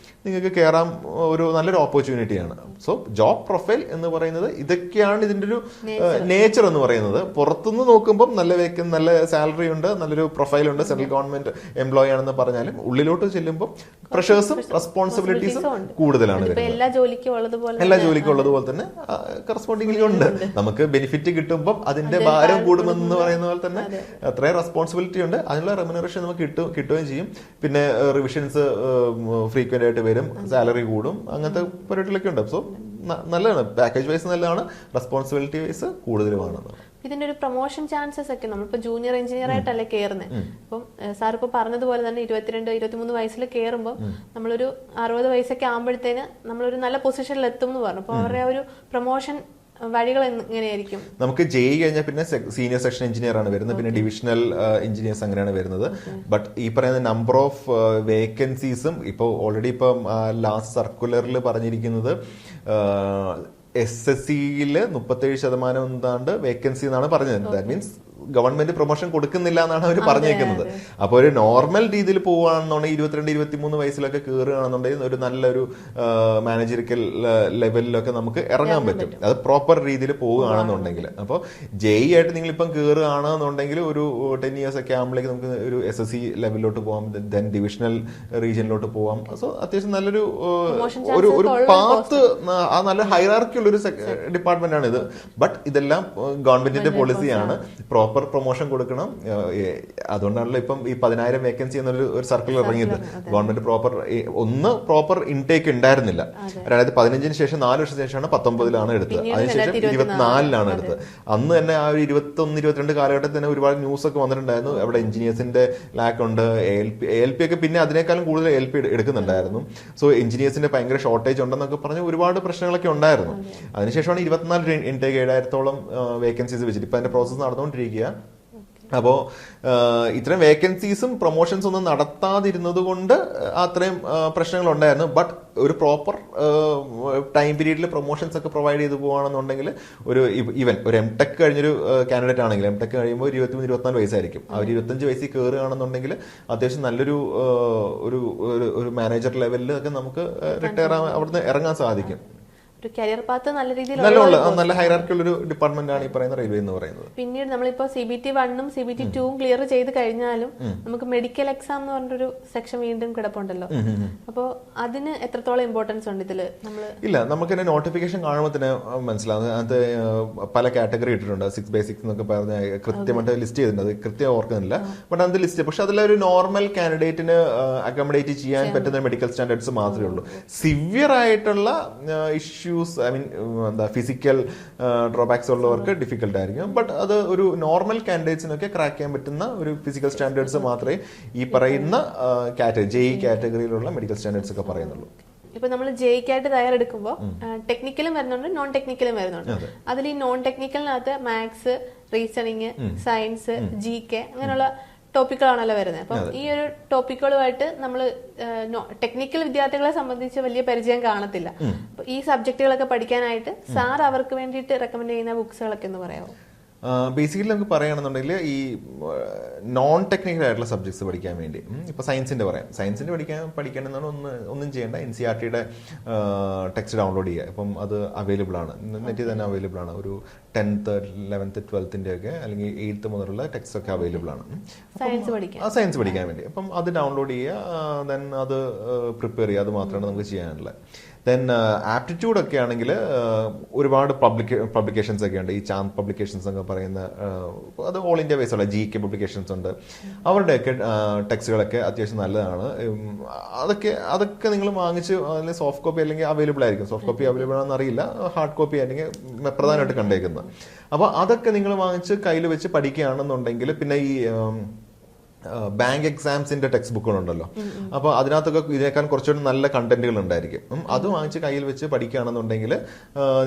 നിങ്ങൾക്ക് കയറാൻ ഒരു നല്ലൊരു ഓപ്പർച്യൂണിറ്റിയാണ്. സോ ജോബ് പ്രൊഫൈൽ എന്ന് പറയുന്നത് ഇതൊക്കെയാണ് ഇതിന്റെ ഒരു നേച്ചർ എന്ന് പറയുന്നത്. പുറത്തുനിന്ന് നോക്കുമ്പോൾ നല്ല സാലറി ഉണ്ട്, നല്ലൊരു പ്രൊഫൈൽ ഉണ്ട്, സെൻട്രൽ ഗവൺമെന്റ് എംപ്ലോയി ആണെന്ന് പറഞ്ഞാലും ഉള്ളിലോട്ട് ചെല്ലുമ്പോൾ പ്രഷേഴ്സും റെസ്പോൺസിബിലിറ്റീസും കൂടുതലാണ്. എല്ലാ ജോലിക്കും ഉള്ളതുപോലെ തന്നെ കറസ്പോണ്ടിംഗ്ലി ഉണ്ട്. നമുക്ക് ബെനിഫിറ്റ് കിട്ടുമ്പോൾ അതിന്റെ ഭാരം കൂടുമെന്ന് പറയുന്ന പോലെ തന്നെ അത്രയും റെസ്പോൺസിബിലിറ്റി ഉണ്ട്. അതിനുള്ള റെമ്യൂണറേഷൻ നമുക്ക് കിട്ടുകയും ചെയ്യും. പിന്നെ റിവിഷൻസ് ഫ്രീക്വന്റ് ആയിട്ട് വരും, സാലറി കൂടും, അങ്ങനത്തെ പരിപാടികളൊക്കെ ഉണ്ട്. സോ നല്ലതാണ്. പാക്കേജ് വൈസ് നല്ലതാണ്, റെസ്പോൺസിബിലിറ്റി വൈസ് കൂടുതലുമാണ്. ഇതിന്റെ ഒരു പ്രൊമോഷൻ ചാൻസസ് ഒക്കെ നമ്മളിപ്പോ ജൂനിയർ എഞ്ചിനീയർ ആയിട്ടല്ലേ കയറുന്നത്. അപ്പം സാർ ഇപ്പൊ പറഞ്ഞതുപോലെ തന്നെ 22-23 വയസ്സിൽ കയറുമ്പോൾ നമ്മളൊരു 60 വയസ്സൊക്കെ ആകുമ്പോഴത്തേന് നമ്മളൊരു നല്ല പൊസിഷനിൽ എത്തും എന്ന് പറഞ്ഞു. അപ്പൊ അവരുടെ ഒരു പ്രൊമോഷൻ വഴികൾ എങ്ങനെയായിരിക്കും? നമുക്ക് ജെഇ കഴിഞ്ഞാൽ പിന്നെ സീനിയർ സെക്ഷൻ എഞ്ചിനീയർ ആണ് വരുന്നത്, പിന്നെ ഡിവിഷണൽ എഞ്ചിനീയേഴ്സ് അങ്ങനെയാണ് വരുന്നത്. ബട്ട് ഈ പറയുന്ന നമ്പർ ഓഫ് വേക്കൻസീസും ഇപ്പോൾ ഓൾറെഡി ഇപ്പം ലാസ്റ്റ് സർക്കുലറിൽ പറഞ്ഞിരിക്കുന്നത് SSCയിൽ 37% എന്താണ്ട് വേക്കൻസി എന്നാണ് പറഞ്ഞത്. ദാറ്റ് മീൻസ് ഗവൺമെന്റ് പ്രൊമോഷൻ കൊടുക്കുന്നില്ല എന്നാണ് അവർ പറഞ്ഞേക്കുന്നത്. അപ്പൊ ഒരു നോർമൽ രീതിയിൽ പോവുകയാണെന്നുണ്ടെങ്കിൽ 22-23 വയസ്സിലൊക്കെ കയറുകയാണെന്നുണ്ടെങ്കിൽ ഒരു നല്ലൊരു മാനേജറിക്കൽ ലെവലിലൊക്കെ നമുക്ക് ഇറങ്ങാൻ പറ്റും, അത് പ്രോപ്പർ രീതിയിൽ പോവുകയാണെന്നുണ്ടെങ്കിൽ. അപ്പോൾ ജെഇ ആയിട്ട് നിങ്ങൾ ഇപ്പം കയറുകയാണെന്നുണ്ടെങ്കിൽ ഒരു 10 years ഒക്കെ ആകുമ്പോഴേക്ക് നമുക്ക് ഒരു SSC ലെവലിലോട്ട് പോകാം, ദെൻ ഡിവിഷണൽ റീജിയനിലോട്ട് പോവാം. സോ അത്യാവശ്യം നല്ലൊരു ഒരു പാത്ത്, ആ നല്ല ഹൈറാർക്കി ഉള്ള ഒരു ഡിപ്പാർട്ട്മെന്റ് ആണ് ഇത്. ബട്ട് ഇതെല്ലാം ഗവൺമെന്റിന്റെ പോളിസിയാണ്, പ്രോപ്പർ പ്രൊമോഷൻ കൊടുക്കണം. അതുകൊണ്ടാണല്ലോ ഇപ്പം ഈ 10,000 വേക്കൻസി എന്നൊരു സർക്കിൾ ഇറങ്ങിയത്. ഗവൺമെന്റ് പ്രോപ്പർ ഇൻടേക്ക് ഉണ്ടായിരുന്നില്ല. 2015 ശേഷം 4 വർഷത്തിന് ശേഷമാണ് 19 എടുത്തത്, അതിനുശേഷം 24 എടുത്തത്. അന്ന് തന്നെ ആ ഒരു 21-22 കാലഘട്ടത്തിൽ തന്നെ ഒരുപാട് ന്യൂസ് ഒക്കെ വന്നിട്ടുണ്ടായിരുന്നു. അവിടെ എഞ്ചിനീയേഴ്സിന്റെ ലാക്ക് ഉണ്ട്, ALP ഒക്കെ പിന്നെ അതിനേക്കാളും കൂടുതൽ ALP എടുക്കുന്നുണ്ടായിരുന്നു. സോ എഞ്ചിനീയേഴ്സിന്റെ ഭയങ്കര ഷോർട്ടേജ് ഉണ്ടെന്നൊക്കെ പറഞ്ഞ് ഒരുപാട് പ്രശ്നങ്ങളൊക്കെ ഉണ്ടായിരുന്നു. അതിനുശേഷമാണ് 24 ഇൻടേക്ക് 7,000-ഓളം വേക്കൻസീസ് വെച്ചിട്ട് ഇപ്പൊ അതിന്റെ പ്രോസസ്സ് നടന്നുകൊണ്ടിരിക്കുക. അപ്പോൾ ഇത്രയും വേക്കൻസീസും പ്രൊമോഷൻസ് ഒന്നും നടത്താതിരുന്നത് കൊണ്ട് അത്രയും പ്രശ്നങ്ങൾ ഉണ്ടായിരുന്നു. ബട്ട് ഒരു പ്രോപ്പർ ടൈം പീരീഡിൽ പ്രൊമോഷൻസ് ഒക്കെ പ്രൊവൈഡ് ചെയ്ത് പോകുകയാണെന്നുണ്ടെങ്കിൽ ഒരു ഒരു MTech കഴിഞ്ഞൊരു കാൻഡിഡേറ്റ് ആണെങ്കിൽ MTech കഴിയുമ്പോൾ 23-24 വയസ്സായിരിക്കും. അവർ 25 വയസ്സിൽ കയറുകയാണെന്നുണ്ടെങ്കിൽ അത്യാവശ്യം നല്ലൊരു ഒരു മാനേജർ ലെവലിൽ ഒക്കെ നമുക്ക് റിട്ടയർ അവിടുന്ന് ഇറങ്ങാൻ സാധിക്കും. ഒരു കരിയർ പാത്ത് നല്ല രീതിയിൽ നല്ല ഹൈറാർക്കി ഉള്ള ഒരു ഡിപ്പാർട്ട്മെന്റ് ആണ് ഈ പറയുന്ന റെയിൽവേ എന്ന് പറയുന്നത്. പിന്നീട് നമ്മളിപ്പോ CBT 1 CBT 2 ക്ലിയർ ചെയ്ത് കഴിഞ്ഞാലും നമുക്ക് മെഡിക്കൽ എക്സാം എന്ന് പറഞ്ഞൊരു സെക്ഷൻ വീണ്ടും കിടപ്പുണ്ടല്ലോ. അപ്പോ അതിന് എത്രത്തോളം ഇമ്പോർട്ടൻസ് ഉണ്ട് ഇതില്? ഇല്ല, നമുക്ക് തന്നെ നോട്ടിഫിക്കേഷൻ കാണുമ്പോൾ തന്നെ മനസ്സിലാവും. അത് പല കാറ്റഗറി ഇട്ടിട്ടുണ്ട്. 6 basics എന്നൊക്കെ പറഞ്ഞ കൃത്യമായിട്ട് ലിസ്റ്റ് ചെയ്തിട്ടുണ്ട്, അത് കൃത്യം ഓർക്കുന്നില്ല. ബട്ട് അത് ലിസ്റ്റ്, പക്ഷെ അതിലൊരു നോർമൽ കാൻഡിഡേറ്റിന് അക്കോമഡേറ്റ് ചെയ്യാൻ പറ്റുന്ന മെഡിക്കൽ സ്റ്റാൻഡേർഡ്സ് മാത്രമേ ഉള്ളൂ. സിവിയർ ആയിട്ടുള്ള ഇഷ്യൂ, ഫിസിക്കൽ ഡ്രോബാക്സ് ഉള്ളവർക്ക് ഡിഫിക്കൽട്ട് ആയിരിക്കും. ബട്ട് അത് ഒരു നോർമൽ കാൻഡിഡേറ്റ്സിനൊക്കെ ക്രാക്ക് ചെയ്യാൻ പറ്റുന്ന ഒരു ഫിസിക്കൽ സ്റ്റാൻഡേർഡ്സ് മാത്രമേ ഈ പറയുന്ന ജെഇ കാറ്റഗറിയിലുള്ള മെഡിക്കൽ സ്റ്റാൻഡേർഡ്സ് ഒക്കെ പറയുന്നുള്ളൂ. ഇപ്പൊ നമ്മൾ ജെഇക്കായിട്ട് തയ്യാറെടുക്കുമ്പോൾ ടെക്നിക്കലും വരുന്നുണ്ട്, നോൺ ടെക്നിക്കലും വരുന്നുണ്ട്. അതിൽ ഈ നോൺ ടെക്നിക്കലിനകത്ത് മാത്സ്, റീസണിങ്, സയൻസ്, GK അങ്ങനെയുള്ള ടോപ്പിക്കുകളാണല്ലോ വരുന്നത്. അപ്പം ഈ ഒരു ടോപ്പിക്കുകളുമായിട്ട് നമ്മൾ ടെക്നിക്കൽ വിദ്യാർത്ഥികളെ സംബന്ധിച്ച് വലിയ പരിചയം കാണത്തില്ല. അപ്പൊ ഈ സബ്ജക്റ്റുകളൊക്കെ പഠിക്കാനായിട്ട് സാർ അവർക്ക് വേണ്ടിയിട്ട് റെക്കമെൻഡ് ചെയ്യുന്ന ബുക്സുകളൊക്കെ ഒന്ന് പറയാമോ? ബേസിക്കലി നമുക്ക് പറയുകയാണെന്നുണ്ടെങ്കിൽ ഈ നോൺ ടെക്നിക്കൽ ആയിട്ടുള്ള സബ്ജക്ട്സ് പഠിക്കാൻ വേണ്ടി ഇപ്പൊ സയൻസിന്റെ പഠിക്കണമെന്നാണ് ഒന്നും ചെയ്യേണ്ട. NCERTയുടെ ടെക്സ്റ്റ് ഡൗൺലോഡ് ചെയ്യുക. ഇപ്പം അത് അവൈലബിൾ ആണ്, നെറ്റിൽ തന്നെ അവൈലബിൾ ആണ്. ഒരു 10th 11th 12th ഒക്കെ അല്ലെങ്കിൽ 8th മുതലുള്ള ടെക്സ്റ്റ് ഒക്കെ അവൈലബിൾ ആണ് സയൻസ് പഠിക്കാൻ വേണ്ടി. അപ്പം അത് ഡൗൺലോഡ് ചെയ്യുക, ദെൻ അത് പ്രിപ്പയർ ചെയ്യുക. അത് മാത്രമാണ് നമുക്ക് ചെയ്യാനുള്ളത്. ദെൻ ആപ്റ്റിറ്റ്യൂഡ് ഒക്കെ ആണെങ്കിൽ ഒരുപാട് പബ്ലിക്കേഷൻസ് ഒക്കെ ഉണ്ട്. ഈ ചാന്ദ് പബ്ലിക്കേഷൻസ് ഒക്കെ പറയുന്ന അത് ഓൾ ഇന്ത്യ ബേസ് ഉള്ള GK പബ്ലിക്കേഷൻസ് ഉണ്ട്. അവരുടെയൊക്കെ ടെക്സ്റ്റുകളൊക്കെ അത്യാവശ്യം നല്ലതാണ്. അതൊക്കെ നിങ്ങൾ വാങ്ങിച്ച് അതിൽ സോഫ്റ്റ് കോപ്പി അല്ലെങ്കിൽ അവൈലബിൾ ആയിരിക്കും. സോഫ്റ്റ് കോപ്പി അവൈലബിൾ ആണെന്ന് അറിയില്ല, ഹാർഡ് കോപ്പി അല്ലെങ്കിൽ പ്രധാനമായിട്ട് കണ്ടേക്കുന്നത്. അപ്പോൾ അതൊക്കെ നിങ്ങൾ വാങ്ങിച്ച് കയ്യിൽ വെച്ച് പഠിക്കുകയാണെന്നുണ്ടെങ്കിൽ പിന്നെ ഈ ബാങ്ക് എക്സാംസിന്റെ ടെക്സ്റ്റ് ബുക്കുകളുണ്ടല്ലോ, അപ്പോൾ അതിനകത്തൊക്കെ ഇതിനേക്കാൾ കുറച്ചുകൂടി നല്ല കണ്ടന്റുകൾ ഉണ്ടായിരിക്കും. അത് വാങ്ങിച്ച് കയ്യിൽ വെച്ച് പഠിക്കുകയാണെന്നുണ്ടെങ്കിൽ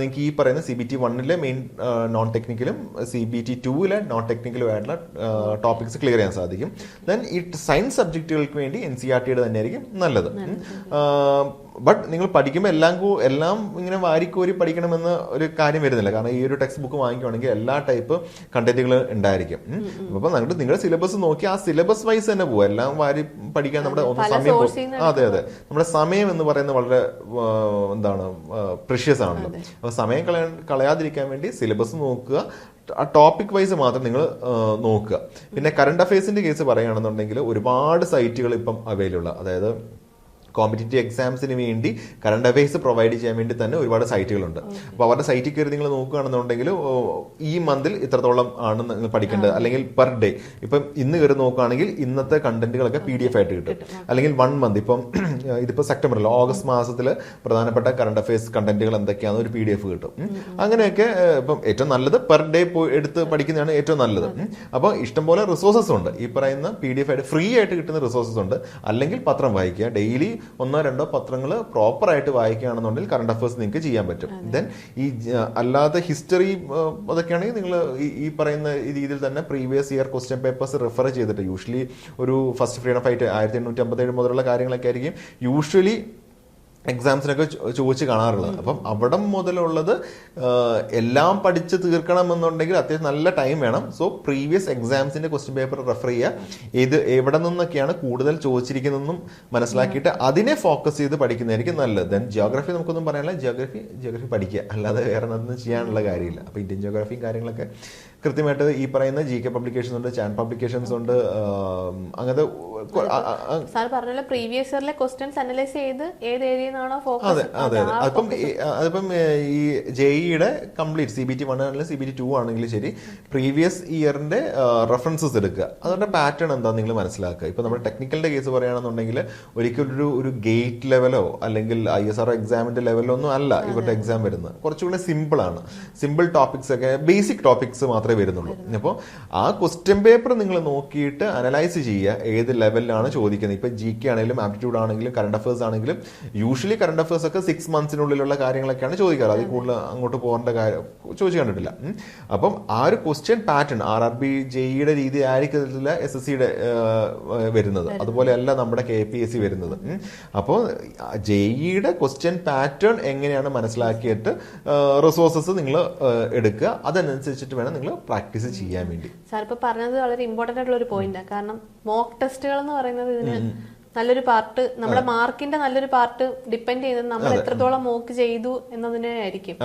നിങ്ങൾക്ക് ഈ പറയുന്ന CBT 1 മെയിൻ നോൺ ടെക്നിക്കലും CBT 2 നോൺ ടെക്നിക്കലും ആയിട്ടുള്ള ടോപ്പിക്സ് ക്ലിയർ ചെയ്യാൻ സാധിക്കും. ദെൻ ഈ സയൻസ് സബ്ജക്റ്റുകൾക്ക് വേണ്ടി NCERTയുടെ തന്നെയായിരിക്കും നല്ലത്. ബട്ട് നിങ്ങൾ പഠിക്കുമ്പോൾ എല്ലാം ഇങ്ങനെ വാരിക്കോരി പഠിക്കണമെന്ന് ഒരു കാര്യം വരുന്നില്ല. കാരണം ഈ ഒരു ടെക്സ്റ്റ് ബുക്ക് വാങ്ങിക്കുവാണെങ്കിൽ എല്ലാ ടൈപ്പ് കണ്ടന്റുകൾ ഉണ്ടായിരിക്കും. അപ്പൊ നിങ്ങളുടെ സിലബസ് നോക്കി ആ സിലബസ് വൈസ് തന്നെ പോവുക. എല്ലാം വാരി പഠിക്കാൻ നമ്മുടെ സമയം, അതെ നമ്മുടെ സമയം എന്ന് പറയുന്നത് വളരെ പ്രഷ്യസ് ആണല്ലോ. അപ്പൊ സമയം കളയാതിരിക്കാൻ വേണ്ടി സിലബസ് നോക്കുക, ടോപ്പിക് വൈസ് മാത്രം നിങ്ങൾ നോക്കുക. പിന്നെ കറണ്ട് അഫയേഴ്സിന്റെ കേസ് പറയുകയാണെന്നുണ്ടെങ്കിൽ ഒരുപാട് സൈറ്റുകൾ ഇപ്പം അവൈലബിൾ, അതായത് കോമ്പറ്റേറ്റീവ് എക്സാംസിന് വേണ്ടി കറണ്ട് അഫയേഴ്സ് പ്രൊവൈഡ് ചെയ്യാൻ വേണ്ടി തന്നെ ഒരുപാട് സൈറ്റുകളുണ്ട്. അപ്പോൾ അവരുടെ സൈറ്റിൽ കയറി നിങ്ങൾ നോക്കുകയാണെന്നുണ്ടെങ്കിൽ ഈ മന്തിൽ ഇത്രത്തോളം ആണ് നിങ്ങൾ പഠിക്കേണ്ടത്, അല്ലെങ്കിൽ പെർ ഡേ ഇപ്പം ഇന്ന് കയറി നോക്കുകയാണെങ്കിൽ ഇന്നത്തെ കണ്ടന്റുകളൊക്കെ PDF ആയിട്ട് കിട്ടും. അല്ലെങ്കിൽ 1 മന്ത്, ഇപ്പം ഇതിപ്പോൾ സെപ്റ്റംബറിൽ ഓഗസ്റ്റ് മാസത്തിൽ പ്രധാനപ്പെട്ട കറണ്ട് അഫയേഴ്സ് കണ്ടന്റുകൾ എന്തൊക്കെയാണെന്ന് ഒരു PDF കിട്ടും. അങ്ങനെയൊക്കെ ഇപ്പം ഏറ്റവും നല്ലത് പെർ ഡേ എടുത്ത് പഠിക്കുന്നതാണ് ഏറ്റവും നല്ലത്. അപ്പോൾ ഇഷ്ടംപോലെ റിസോഴ്സസ് ഉണ്ട്. ഈ പറയുന്ന PDF ആയിട്ട് ഫ്രീ ആയിട്ട് കിട്ടുന്ന റിസോഴ്സസ് ഉണ്ട്. അല്ലെങ്കിൽ പത്രം വായിക്കുക, ഡെയിലി 1-2 പത്രങ്ങൾ പ്രോപ്പർ ആയിട്ട് വായിക്കുകയാണെന്നുണ്ടെങ്കിൽ കറണ്ട് അഫയേഴ്സ് നിങ്ങൾക്ക് ചെയ്യാൻ പറ്റും. ദെൻ ഈ അല്ലാതെ ഹിസ്റ്ററി അതൊക്കെയാണെങ്കിൽ നിങ്ങൾ ഈ പറയുന്ന രീതിയിൽ തന്നെ previous year question papers refer ചെയ്തിട്ട്, യൂഷ്വലി ഒരു ഫസ്റ്റ് ഫ്രീഡം ഫൈറ്റ് 1857 മുതലുള്ള കാര്യങ്ങളൊക്കെ ആയിരിക്കും യൂഷ്വലി എക്സാംസിനൊക്കെ ചോദിച്ച് കാണാറുള്ളത്. അപ്പം അവിടെ മുതലുള്ളത് എല്ലാം പഠിച്ച് തീർക്കണമെന്നുണ്ടെങ്കിൽ അത്യാവശ്യം നല്ല ടൈം വേണം. സോ പ്രീവിയസ് എക്സാംസിന്റെ ക്വസ്റ്റ്യൻ പേപ്പർ റെഫർ ചെയ്യുക, ഇത് എവിടെ നിന്നൊക്കെയാണ് കൂടുതൽ ചോദിച്ചിരിക്കുന്നതെന്നും മനസ്സിലാക്കിയിട്ട് അതിനെ ഫോക്കസ് ചെയ്ത് പഠിക്കുന്നതായിരിക്കും നല്ലത്. ദെൻ ജിയോഗ്രഫി നമുക്കൊന്നും പറയാനില്ല, ജിയോഗ്രഫി പഠിക്കുക, അല്ലാതെ വേറെ ഒന്നും ചെയ്യാനുള്ള കാര്യമില്ല. അപ്പോൾ ഇന്ത്യൻ ജിയോഗ്രഫിയും കാര്യങ്ങളൊക്കെ കൃത്യമായിട്ട് ഈ പറയുന്ന GK പബ്ലിക്കേഷൻസ് ഉണ്ട്, ചാൻ പബ്ലിക്കേഷൻസ് ഉണ്ട്, അങ്ങനത്തെ സാർ പറഞ്ഞ പ്രീവിയസ് ഇയറിലെ ക്വസ്റ്റ്യൻസ് അനലൈസ് ചെയ്ത് ഏത് ഏരിയയിലാണോ ഫോക്കസ്. അതെ അതെ അതെ. അതിപ്പം ഈ JEE-യുടെ കംപ്ലീറ്റ് CBT 1 ആണെങ്കിലും CBT 2 ആണെങ്കിലും ശരി, പ്രീവിയസ് ഇയറിന്റെ റെഫറൻസസ് എടുക്കുക, അതുകൊണ്ട് പാറ്റേൺ എന്താ നിങ്ങൾ മനസ്സിലാക്കുക. ഇപ്പൊ നമ്മുടെ ടെക്നിക്കലിന്റെ കേസ് പറയുകയാണെന്നുണ്ടെങ്കിൽ ഒരിക്കലും ഒരു ഗേറ്റ് ലെവലോ അല്ലെങ്കിൽ ISRO എക്സാമിന്റെ ലെവലോ ഒന്നും അല്ല ഇവരുടെ എക്സാം വരുന്നത്. കുറച്ചുകൂടെ സിമ്പിൾ ആണ്, സിമ്പിൾ ടോപ്പിക്സ് ഒക്കെ, ബേസിക് ടോപ്പിക്സ് മാത്രമേ വരുന്നുള്ളൂ. അപ്പോൾ ആ ക്വസ്റ്റ്യൻ പേപ്പർ നിങ്ങൾ നോക്കിയിട്ട് അനലൈസ് ചെയ്യുക, ഏത് ലെവലിലാണ് ചോദിക്കുന്നത്. ഇപ്പൊ GK ആണെങ്കിലും ആപ്റ്റിറ്റ്യൂഡ് ആണെങ്കിലും കറണ്ട് അഫയേഴ്സ് ആണെങ്കിലും യൂഷ്വലി കറണ്ട് അഫയേഴ്സ് ഒക്കെ 6 മന്ത്സിനുള്ളിലുള്ള കാര്യങ്ങളൊക്കെയാണ് ചോദിക്കാറ്. അതിൽ കൂടുതൽ അങ്ങോട്ട് പോകേണ്ട കാര്യം ചോദിച്ചു കണ്ടിട്ടില്ല. അപ്പം ആ ഒരു ക്വസ്റ്റ്യൻ പാറ്റേൺ RRB JEE-യുടെ രീതി ആയിരിക്കത്തില്ല SSC-യുടെ വരുന്നത്, അതുപോലെയല്ല നമ്മുടെ KPSC വരുന്നത്. അപ്പോൾ JEE-യുടെ ക്വസ്റ്റ്യൻ പാറ്റേൺ എങ്ങനെയാണ് മനസ്സിലാക്കിയിട്ട് റിസോഴ്സസ് നിങ്ങൾ എടുക്കുക, അതനുസരിച്ചിട്ട് വേണം നിങ്ങൾ പ്രാക്ടീസ് ചെയ്യാൻ വേണ്ടി. സാർ ഇപ്പൊ പറഞ്ഞത് വളരെ ഇമ്പോർട്ടന്റ് ആയിട്ടുള്ള ഒരു പോയിന്റാണ്. കാരണം മോക്ക് ടെസ്റ്റുകൾ എന്ന് പറയുന്നത് ഇതിന് നല്ലൊരു പാർട്ട്, നമ്മുടെ മാർക്കിന്റെ നല്ലൊരു പാർട്ട് ഡിപ്പെൻഡ് ചെയ്യുന്നത് നമ്മൾ എത്രത്തോളം മോക്ക് ചെയ്തു എന്നതിനെ ആയിരിക്കും.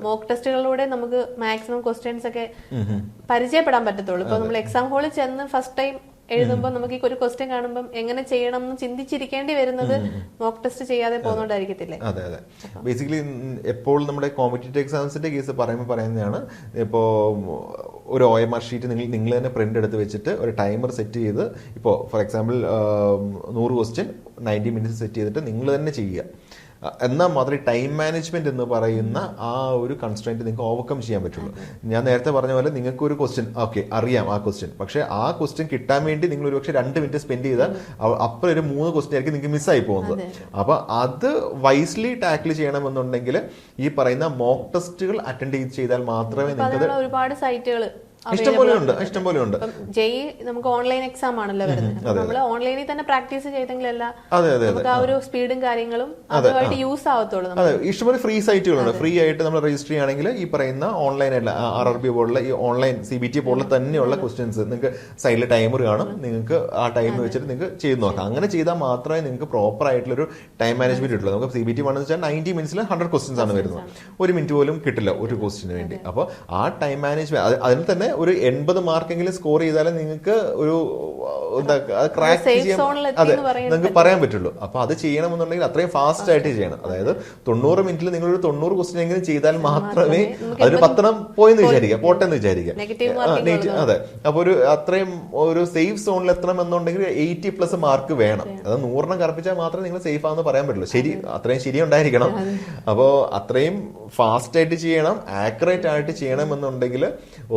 മോക്ക് ടെസ്റ്റുകളിലൂടെ നമുക്ക് മാക്സിമം ക്വസ്റ്റ്യൻസ് ഒക്കെ പരിചയപ്പെടാൻ പറ്റത്തുള്ളൂ. ഇപ്പൊ നമ്മൾ എക്സാം ഹാളിൽ ചെന്ന് ഫസ്റ്റ് ടൈം എഴുതുമ്പോൾ നമുക്ക് ഈ ഒരു ക്വസ്റ്റ്യൻ കാണുമ്പോൾ എങ്ങനെ ചെയ്യണം എന്ന് ചിന്തിച്ചിരിക്കേണ്ടി വരുന്നത് മോക്ക് ടെസ്റ്റ് ചെയ്യാതെ പോകുന്നോണ്ടായിരിക്കത്തില്ലേ? അതെ അതെ. ബേസിക്കലി എപ്പോൾ നമ്മുടെ കോമ്പറ്റേറ്റീവ് എക്സാംസിന്റെ കേസ് പറയുന്നതാണ്, ഇപ്പോൾ ഒരു OMR ഷീറ്റ് നിങ്ങൾ തന്നെ പ്രിന്റ് എടുത്ത് വെച്ചിട്ട് ഒരു ടൈമർ സെറ്റ് ചെയ്ത്, ഇപ്പോൾ for example 100 question 90 minutes set ചെയ്തിട്ട് നിങ്ങൾ തന്നെ ചെയ്യുക. എന്നാൽ മാത്രമേ ടൈം മാനേജ്മെന്റ് എന്ന് പറയുന്ന ആ ഒരു കൺസ്ട്രെയിന്റ് നിങ്ങൾക്ക് ഓവർകം ചെയ്യാൻ പറ്റുള്ളൂ. ഞാൻ നേരത്തെ പറഞ്ഞ പോലെ നിങ്ങൾക്ക് ഒരു ക്വസ്റ്റ്യൻ അറിയാം ആ ക്വസ്റ്റ്യൻ, പക്ഷെ ആ ക്വസ്റ്റ്യൻ കിട്ടാൻ വേണ്ടി നിങ്ങൾ ഒരു പക്ഷേ 2 മിനിറ്റ് സ്പെൻഡ് ചെയ്താൽ അപ്പുറം ഒരു 3 ക്വസ്റ്റ്യൻ ആയിരിക്കും നിങ്ങൾക്ക് മിസ്സായി പോകുന്നത്. അപ്പൊ അത് വൈസ്ലി ടാക്കിൾ ചെയ്യണമെന്നുണ്ടെങ്കിൽ ഈ പറയുന്ന മോക്ക് ടെസ്റ്റുകൾ അറ്റൻഡ് ചെയ്താൽ മാത്രമേ നിങ്ങൾക്ക് ഒരുപാട് സൈറ്റുകൾ ഇഷ്ടംപോലെ ഉണ്ട്. JEE നമുക്ക് ഓൺലൈൻ എക്സാം ആണല്ലോ വരുന്നത്. നമ്മൾ ഓൺലൈനിൽ തന്നെ പ്രാക്ടീസ് ചെയ്തെങ്കിലല്ല നമുക്ക് ആ ഒരു സ്പീഡും കാര്യങ്ങളും അതുമായിട്ട് യൂസ് ആവത്തുള്ളൂ. അതെ, ഇഷ്ടംപോലെ ഫ്രീ സൈറ്റുകളുണ്ട്. ഫ്രീ ആയിട്ട് നമ്മൾ രജിസ്റ്റർ ചെയ്യുകയാണെങ്കിൽ ഈ പറയുന്ന ഓൺലൈൻ ആയിട്ടുള്ള RRB പോലുള്ള ഈ ഓൺലൈൻ CBT പോലുള്ള തന്നെയുള്ള ക്വസ്റ്റ്യൻസ് നിങ്ങൾക്ക് സൈഡിൽ ടൈമർ കാണും, നിങ്ങൾക്ക് ആ ടൈം വെച്ചിട്ട് നിങ്ങൾക്ക് ചെയ്ത് നോക്കാം. അങ്ങനെ ചെയ്താൽ മാത്രമേ നിങ്ങൾക്ക് പ്രോപ്പർ ആയിട്ടുള്ള ഒരു ടൈം മാനേജ്മെന്റ് കിട്ടുള്ളൂ. നമുക്ക് CBT 1 എന്ന് വെച്ചാൽ 90 മിനിറ്റ്സിൽ 100 ക്വസ്റ്റ്യൻസ് ആണ് വരുന്നത്. 1 മിനിറ്റ് പോലും കിട്ടില്ല ഒരു ക്വസ്റ്റിന് വേണ്ടി. അപ്പോൾ ആ ടൈം മാനേജ്മെന്റ്, അതിൽ തന്നെ ഒരു 80 മാർക്കെങ്കിലും സ്കോർ ചെയ്താലേ നിങ്ങൾക്ക് ഒരു ക്രാക്ക് ചെയ്യാൻ നിങ്ങൾക്ക് പറയാൻ പറ്റുള്ളൂ. അപ്പൊ അത് ചെയ്യണമെന്നുണ്ടെങ്കിൽ അത്രയും ഫാസ്റ്റ് ആയിട്ട് ചെയ്യണം. അതായത് 90 മിനിറ്റിൽ നിങ്ങൾ ഒരു 90 ക്വസ്റ്റ്യൻ എങ്കിലും ചെയ്താൽ മാത്രമേ അതൊരു 10 പോയെന്ന് വിചാരിക്കാം, പോട്ടെന്ന് വിചാരിക്കാം. അതെ, അപ്പൊ ഒരു അത്രയും ഒരു സേഫ് സോണിൽ എത്തണം എന്നുണ്ടെങ്കിൽ 80+ മാർക്ക് വേണം. അത് 100 കറപ്പിച്ചാൽ മാത്രമേ നിങ്ങൾ സേഫ് ആണെന്ന് പറയാൻ പറ്റുള്ളൂ. ശരി, അത്രയും ശരി ഉണ്ടായിരിക്കണം. അപ്പോ അത്രയും ഫാസ്റ്റ് ആയിട്ട് ചെയ്യണം, ആക്യുറേറ്റ് ആയിട്ട് ചെയ്യണം എന്നുണ്ടെങ്കിൽ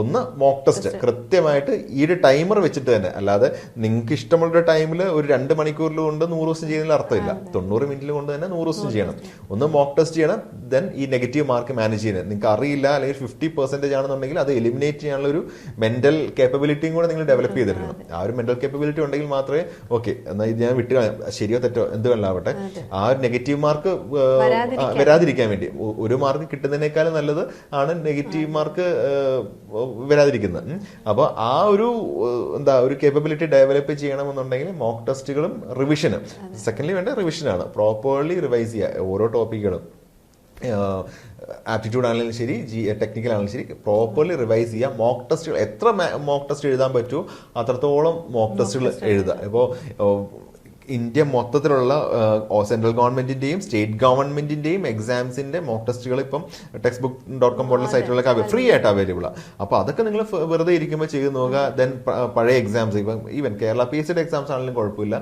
ഒന്ന് മോക്ക് ടെസ്റ്റ് കൃത്യമായിട്ട് ഈ ഒരു ടൈമർ വെച്ചിട്ട് തന്നെ, അല്ലാതെ നിങ്ങൾക്ക് ഇഷ്ടമുള്ള ടൈമിൽ ഒരു 2 മണിക്കൂറിൽ കൊണ്ട് 100 ക്വസ്റ്റ്യൻ ചെയ്യുന്നതിൽ അർത്ഥമില്ല. 90 മിനിറ്റിൽ കൊണ്ട് തന്നെ 100 ക്വസ്റ്റ്യൻ ചെയ്യണം. ഒന്ന് മോക്ക് ടെസ്റ്റ് ചെയ്യണം, ദെൻ ഈ നെഗറ്റീവ് മാർക്ക് മാനേജ് ചെയ്യണം. നിങ്ങൾക്ക് അറിയില്ല അല്ലെങ്കിൽ 50% ആണെന്നുണ്ടെങ്കിൽ അത് എലിമിനേറ്റ് ചെയ്യാനുള്ള ഒരു മെന്റൽ കേപ്പബിലിറ്റിയും കൂടെ നിങ്ങൾ ഡെവലപ്പ് ചെയ്തെടുക്കണം. ആ ഒരു മെന്റൽ കേപ്പബിലിറ്റി ഉണ്ടെങ്കിൽ മാത്രമേ എന്നാൽ ഇത് ഞാൻ വിട്ട് ശരിയോ തെറ്റോ എന്ത് വേണ്ടാവട്ടെ, ആ ഒരു നെഗറ്റീവ് മാർക്ക് വരാതിരിക്കാൻ വേണ്ടി, ഒരു മാർക്ക് കിട്ടുന്നതിനേക്കാളും നല്ലത് ആണ് നെഗറ്റീവ് മാർക്ക് വരാതിരിക്കുന്നത്. അപ്പൊ ആ ഒരു ഒരു കേപ്പബിലിറ്റി ഡെവലപ്പ് ചെയ്യണമെന്നുണ്ടെങ്കിൽ മോക്ക് ടെസ്റ്റുകളും റിവിഷനും സെക്കൻഡ്ലി വേണ്ട റിവിഷനാണ്. പ്രോപ്പർലി റിവൈസ് ചെയ്യുക ഓരോ ടോപ്പിക്കുകളും. ആപ്റ്റിറ്റ്യൂഡ് ആണെങ്കിലും ശരി, ടെക്നിക്കൽ ആണെങ്കിലും ശരി, പ്രോപ്പർലി റിവൈസ് ചെയ്യുക. മോക്ക് ടെസ്റ്റുകൾ എത്ര മോക്ക് ടെസ്റ്റ് എഴുതാൻ പറ്റുമോ അത്രത്തോളം മോക്ക് ടെസ്റ്റുകൾ എഴുതുക. ഇപ്പോൾ ഇന്ത്യ മൊത്തത്തിലുള്ള സെൻട്രൽ ഗവൺമെന്റിന്റെയും സ്റ്റേറ്റ് ഗവൺമെന്റിന്റെയും എക്സാംസിന്റെ മോക്ക് ടെസ്റ്റുകൾ ഇപ്പം textbook.com പോലുള്ള സൈറ്റുകളൊക്കെ ഫ്രീ ആയിട്ട് അവൈലബിൾ ആണ്. അപ്പൊ അതൊക്കെ നിങ്ങൾ വെറുതെ ഇരിക്കുമ്പോൾ ചെയ്ത് നോക്കുക. ദെൻ പഴയ എക്സാംസ്, ഇപ്പം ഈവൻ കേരള PSCയുടെ എക്സാംസ് ആണെങ്കിലും കുഴപ്പമില്ല,